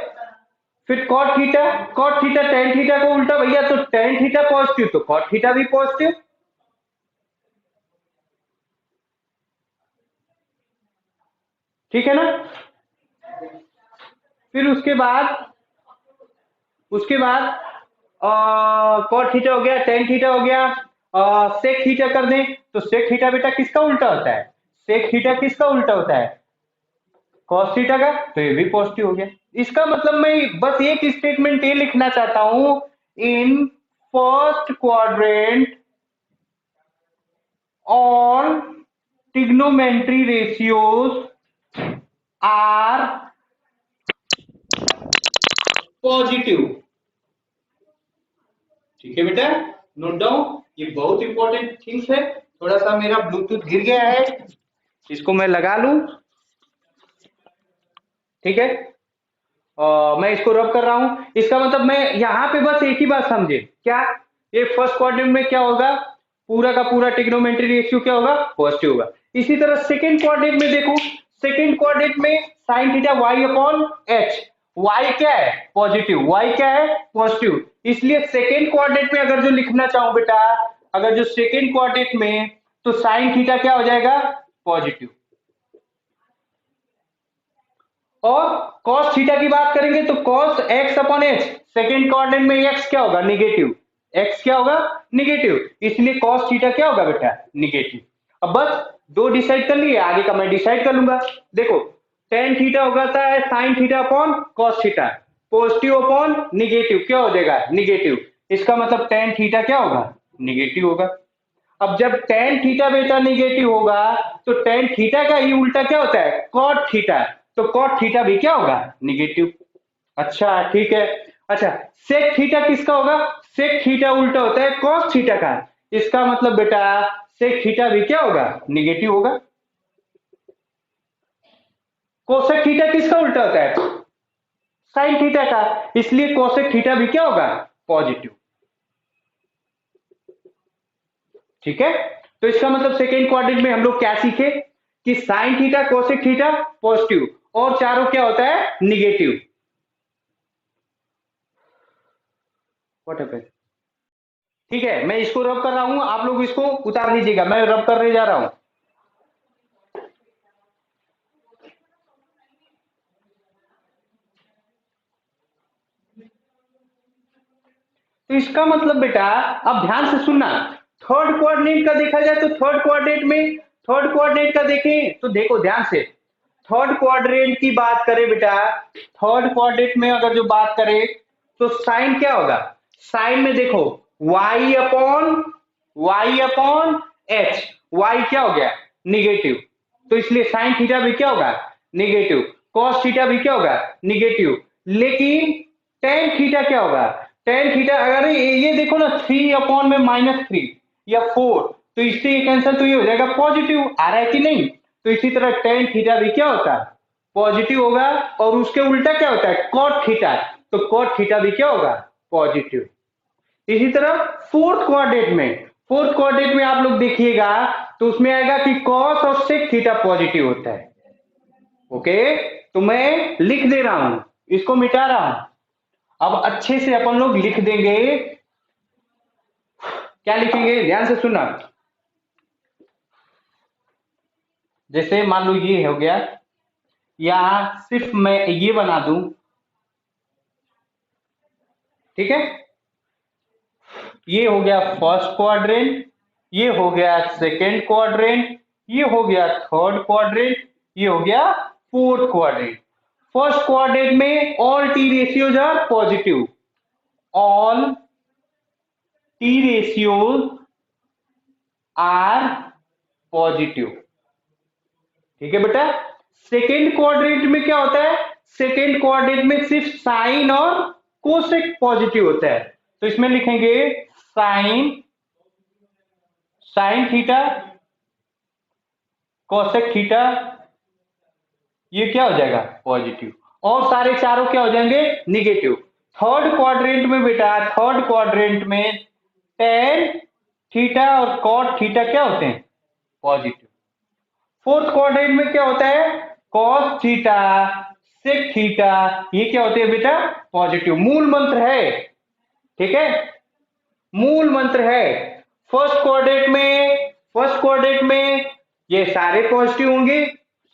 फिर cot theta, cot theta tan theta को उल्टा भैया, तो टेन थीटा पॉजिटिव तो कॉट थीटा भी पॉजिटिव। ठीक है ना, फिर उसके बाद कॉट थीटा हो गया, टेन थीटा हो गया, सेक थीटा कर दें तो सेक थीटा बेटा किसका उल्टा होता है, सेक थीटा किसका उल्टा होता है, कॉस थीटा का, तो ये भी पॉजिटिव हो गया। इसका मतलब मैं बस एक स्टेटमेंट ये लिखना चाहता हूं, in first quadrant all trigonometry ratios are positive. ठीक है बेटा, नोट डाउन, ये बहुत इंपॉर्टेंट थिंग्स है। थोड़ा सा मेरा ब्लूटूथ गिर गया है, इसको मैं लगा लूं, ठीक है। मैं इसको रब कर रहा हूं, इसका मतलब मैं यहां पे बस एक ही बात समझे, क्या, ये फर्स्ट क्वाड्रेंट में क्या होगा, पूरा का पूरा ट्रिग्नोमेट्री रेशियो क्या होगा, पॉजिटिव होगा। इसी तरह सेकंड क्वाड्रेंट में देखो, सेकंड क्वाड्रेंट में sine theta y upon h, y क्या है, पॉजिटिव, वाई क्या है, पॉजिटिव, इसलिए सेकंड क्वाड्रेंट में अगर जो लिखना चाहूं बेटा, अगर जो सेकंड क्वाड्रेंट में, तो साइन थीटा क्या हो जाएगा, पॉजिटिव। और cos थीटा की बात करेंगे तो cos x upon H, second quadrant में x क्या होगा, निगेटिव, x क्या होगा, निगेटिव, इसलिए cos थीटा क्या होगा बेटा, निगेटिव। अब बस दो डिसाइड कर लिए, आगे का मैं डिसाइड कर लूंगा। देखो टेन थीटा हो जाता है sine theta upon cos theta, positive upon negative क्या हो जाएगा, निगेटिव, इसका मतलब टेन थीटा क्या होगा, निगेटिव होगा। अब जब टेन थीटा बेटा निगेटिव होगा तो टेन थीटा का ही उल्टा क्या होता है, कॉट थीटा, तो कॉट थीटा भी क्या होगा, निगेटिव। अच्छा ठीक है, अच्छा सेक थीटा किसका होगा, सेक थीटा उल्टा होता है कॉस थीटा का, इसका मतलब बेटा सेक थीटा भी क्या होगा, निगेटिव होगा। कोसेक थीटा किसका उल्टा होता है, साइन थीटा का, इसलिए कोसेक थीटा भी क्या होगा, पॉजिटिव। ठीक है, तो इसका मतलब सेकेंड क्वाड्रेंट में हम लोग क्या सीखे कि sign theta cosec theta positive और चारों क्या होता है, निगेटिव। व्हाट हैपेंड, ठीक है, मैं इसको रब कर रहा हूं, आप लोग इसको उतार लीजिएगा, मैं रब करने जा रहा हूं। तो इसका मतलब बेटा अब ध्यान से सुनना, थर्ड कोऑर्डिनेट का देखा जाए तो थर्ड कोऑर्डिनेट में, थर्ड कोऑर्डिनेट का देखें तो देखो ध्यान से, थर्ड क्वाड्रेंट की बात करें बेटा, थर्ड क्वाड्रेंट में अगर जो बात करें तो साइन क्या होगा, साइन में देखो y अपॉन एच, y क्या हो गया, निगेटिव, तो इसलिए साइन थीटा भी क्या होगा, निगेटिव, कॉस थीटा भी क्या होगा, निगेटिव। लेकिन टेन थीटा क्या होगा, टेन थीटा अगर ये देखो ना, 3 में -3 या 4, तो इससे ये कैंसिल, तो ये हो जाएगा पॉजिटिव, आ रहा है कि नहीं। तो इसी तरह टेन थीटा भी क्या होता है, पॉजिटिव होगा, और उसके उल्टा क्या होता है, कॉट थीटा, तो कॉट थीटा भी क्या होगा, पॉजिटिव। इसी तरह फोर्थ क्वाड्रेंट में, फोर्थ क्वाड्रेंट में आप लोग देखिएगा तो उसमें आएगा कि कॉस और सेक थीटा पॉजिटिव होता है। ओके, तो मैं लिख दे रहा हूं, इसको मिटा रहा हूं, अब अच्छे से अपन लोग लिख देंगे। क्या लिखेंगे, ध्यान से सुनना, जैसे मान लो ये हो गया, या सिर्फ मैं ये बना दूं, ठीक है, ये हो गया फर्स्ट क्वाड्रेंट, ये हो गया सेकेंड क्वाड्रेंट, ये हो गया थर्ड क्वाड्रेंट, ये हो गया फोर्थ क्वाड्रेंट। फर्स्ट क्वाड्रेंट में all t ratios are positive, all t ratios are positive, ठीक है बेटा। सेकेंड क्वाड्रेंट में क्या होता है, सेकेंड क्वाड्रेंट में सिर्फ साइन और कोसेक पॉजिटिव होता है, तो इसमें लिखेंगे sine, sine theta cosec theta, ये क्या हो जाएगा, पॉजिटिव, और सारे चारों क्या हो जाएंगे, निगेटिव। थर्ड क्वाड्रेंट में बेटा, थर्ड क्वाड्रेंट में टेन थीटा और कॉट थीटा क्या होते हैं, पॉजिटिव। फोर्थ क्वाड्रेंट में क्या होता है, कॉस थीटा सेक थीटा, ये क्या होते हैं बेटा, पॉजिटिव। मूल मंत्र है, ठीक है, मूल मंत्र है। फर्स्ट क्वाड्रेंट में, फर्स्ट क्वाड्रेंट में ये सारे पॉजिटिव होंगे,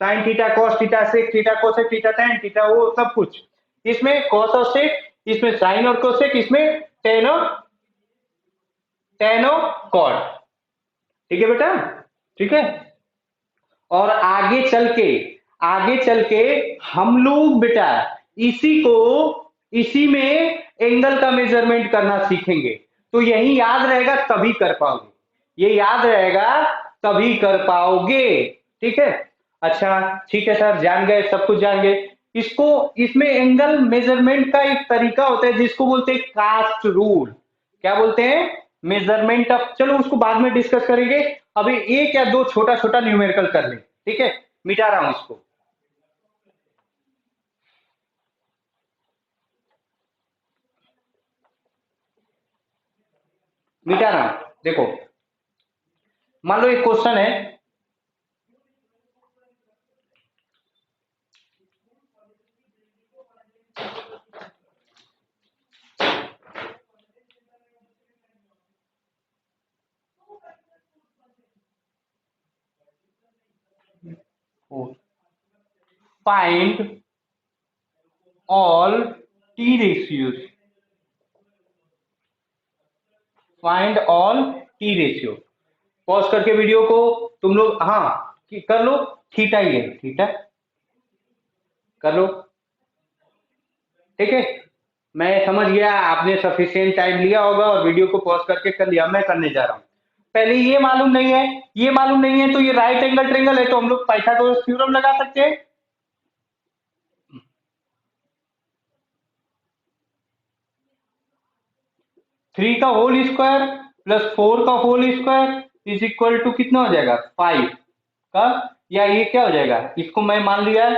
sine theta cos theta sec theta cosec theta tan theta, वो सब कुछ, इसमें कॉस और सेक, इसमें साइन और कोसेक, इसमें टेन और कॉट, ठीक है बेटा, ठीक है। और आगे चल के, आगे चल के हम लोग बेटा इसी को, इसी में एंगल का मेजरमेंट करना सीखेंगे, तो यही याद रहेगा तभी कर पाओगे, ये याद रहेगा तभी कर पाओगे, ठीक है। अच्छा ठीक है सर, जान गए, सब कुछ जान गए। इसको, इसमें एंगल मेजरमेंट का एक तरीका होता है जिसको बोलते हैं कास्ट रूल, क्या बोलते हैं, मेजरमेंट ऑफ, चलो उसको बाद में डिस्कस करेंगे, अभी एक या दो छोटा छोटा न्यूमेरिकल कर ले, ठीक है, मिटा रहा हूं इसको। मिटा रहा हूं, देखो मान लो एक क्वेश्चन है, find all t ratios, find all T ratio. Pause करके वीडियो को तुम लोग, हाँ कर लो, थीटा ही है, थीटा कर लो, ठीक है। मैं समझ गया आपने सफिशिएंट टाइम लिया होगा और वीडियो को पॉज करके कर लिया, मैं करने जा रहा हूं। पहले ये मालूम नहीं है, ये मालूम नहीं है, तो ये राइट एंगल ट्रेंगल है, तो हम लोग पाइथागोरस थ्योरम लगा सकते हैं। थ्री का होल स्क्वायर प्लस 4 का whole square is equal to कितना हो जाएगा 5 का, या ये क्या हो जाएगा, इसको मैं मान लिया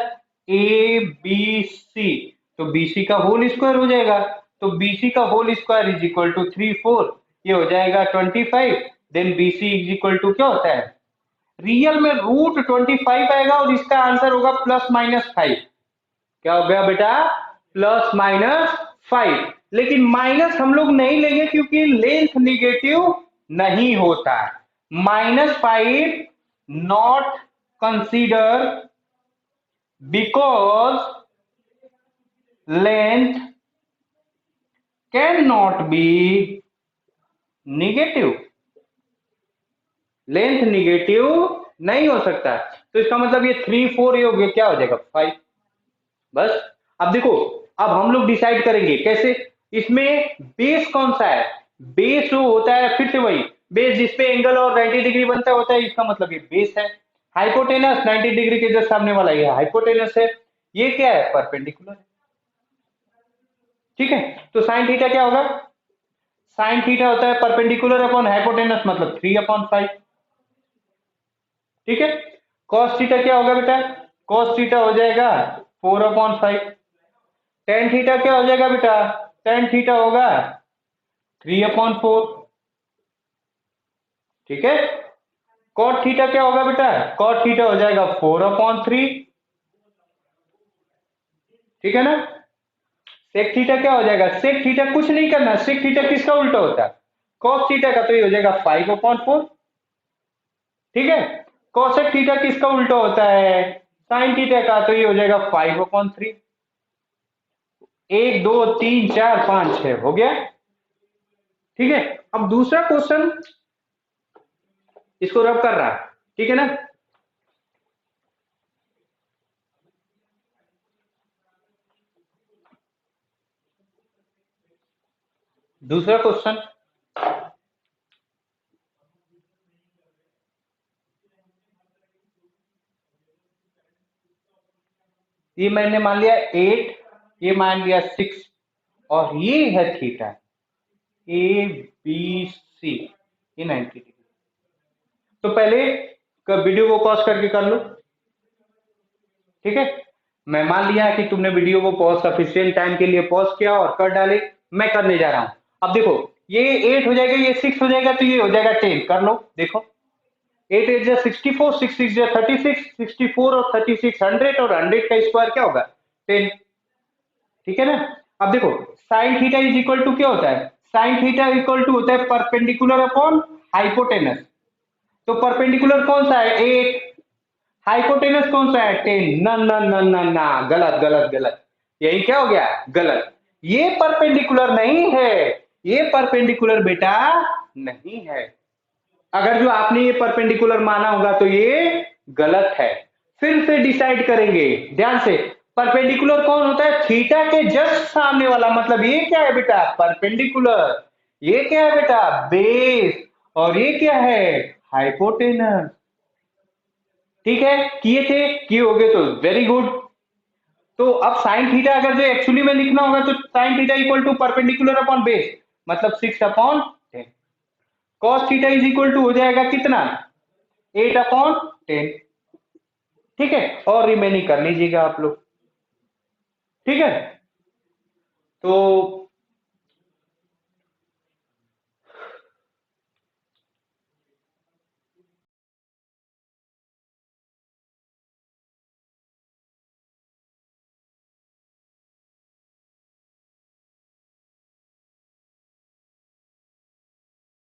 ए बी सी, तो बी सी का होल स्क्वायर हो जाएगा, तो बी सी का whole square is equal to 3 4, ये हो जाएगा 25, then b c is equal to क्या होता है, रियल में √25 आएगा और इसका आंसर होगा +-5। क्या हो गया बेटा, +-5। लेकिन माइनस हम लोग नहीं लेंगे क्योंकि लेंथ निगेटिव नहीं होता है। -5 not consider because length can not be negative, length negative नहीं हो सकता, तो इसका मतलब ये 3 4 ये हो गया, क्या हो जाएगा 5 बस। अब देखो, अब हम लोग डिसाइड करेंगे कैसे, इसमें बेस कौन सा है, बेस जो होता है फिर से वही बेस जिसपे एंगल और 90 डिग्री बनता होता है, इसका मतलब ये बेस है। हाइपोटेनस 90 डिग्री के जस्ट सामने वाला ये हाइपोटेनस है, ये क्या है परपेंडिकुलर है। ठीक है, तो साइन थीटा क्या होगा, साइन थीटा होता है परपेंडिकुलर अपॉन हाइपोटेनस मतलब 3/5। ठीक है, कॉस थीटा क्या होगा बेटा, कॉस थीटा हो जाएगा 4/5। टेन थीटा क्या हो जाएगा बेटा, टेन थीटा होगा 3/4। ठीक है, कॉट थीटा क्या होगा बेटा, कॉट थीटा हो जाएगा 4/3। ठीक है ना, सेक थीटा क्या हो जाएगा, सेक थीटा कुछ नहीं करना, सेक थीटा किसका उल्टा होता है, कॉस थीटा का, तो ये हो जाएगा 5/4। ठीक है, कोसेक थीटा किसका उल्टा होता है, साइन थीटा का, तो ये हो जाएगा 5/3। 1 2 3 4 5 6 हो गया। ठीक है, अब दूसरा क्वेश्चन इसको रब कर रहा है, ठीक है ना। दूसरा क्वेश्चन, ये मैंने मान लिया 8, ये मान लिया 6, और ये है थीटा ए बी सी, ये 90 डिग्री। तो पहले वीडियो को पॉज करके कर लो। ठीक है, मैं मान लिया कि तुमने वीडियो को पॉज सफिशिएंट टाइम के लिए पॉज किया और कर डाले, मैं करने जा रहा हूं। अब देखो, ये 8 हो जाएगा, ये 6 हो जाएगा, तो ये हो जाएगा 10। कर लो, देखो 8 8 जा 64, 6 6 जा 36, 64 और 36 100, और 100 का स्क्वायर क्या होगा 10। ठीक है ना, अब देखो sine theta is equal to क्या होता है, साइन थीटा इक्वल टू होता है परपेंडिकुलर अपॉन हाइपोटेनस। तो परपेंडिकुलर कौन सा है 8, हाइपोटेनस कौन सा है 10, ना ना ना ना ना, गलत गलत गलत, यही क्या हो गया गलत, ये परपेंडिकुलर नहीं है, ये परपेंडिकुलर बेटा नहीं है। अगर जो आपने ये परपेंडिकुलर माना होगा तो ये गलत है। फिर से डिसाइड करेंगे ध्यान से, परपेंडिकुलर कौन होता है, थीटा के जस्ट सामने वाला, मतलब ये क्या है बेटा परपेंडिकुलर, ये क्या है बेटा बेस, और ये क्या है हाइपोटेनस। ठीक है, किए थे, किए होगे तो वेरी गुड। तो अब साइन थीटा अगर जो एक्चुअली में लिखना होगा तो sine theta equal to perpendicular upon base, मतलब 6/10। Cos theta is equal to हो जाएगा कितना 8/10। ठीक है, और रिमेनिंग कर लीजिएगा आप लोग। ठीक है, तो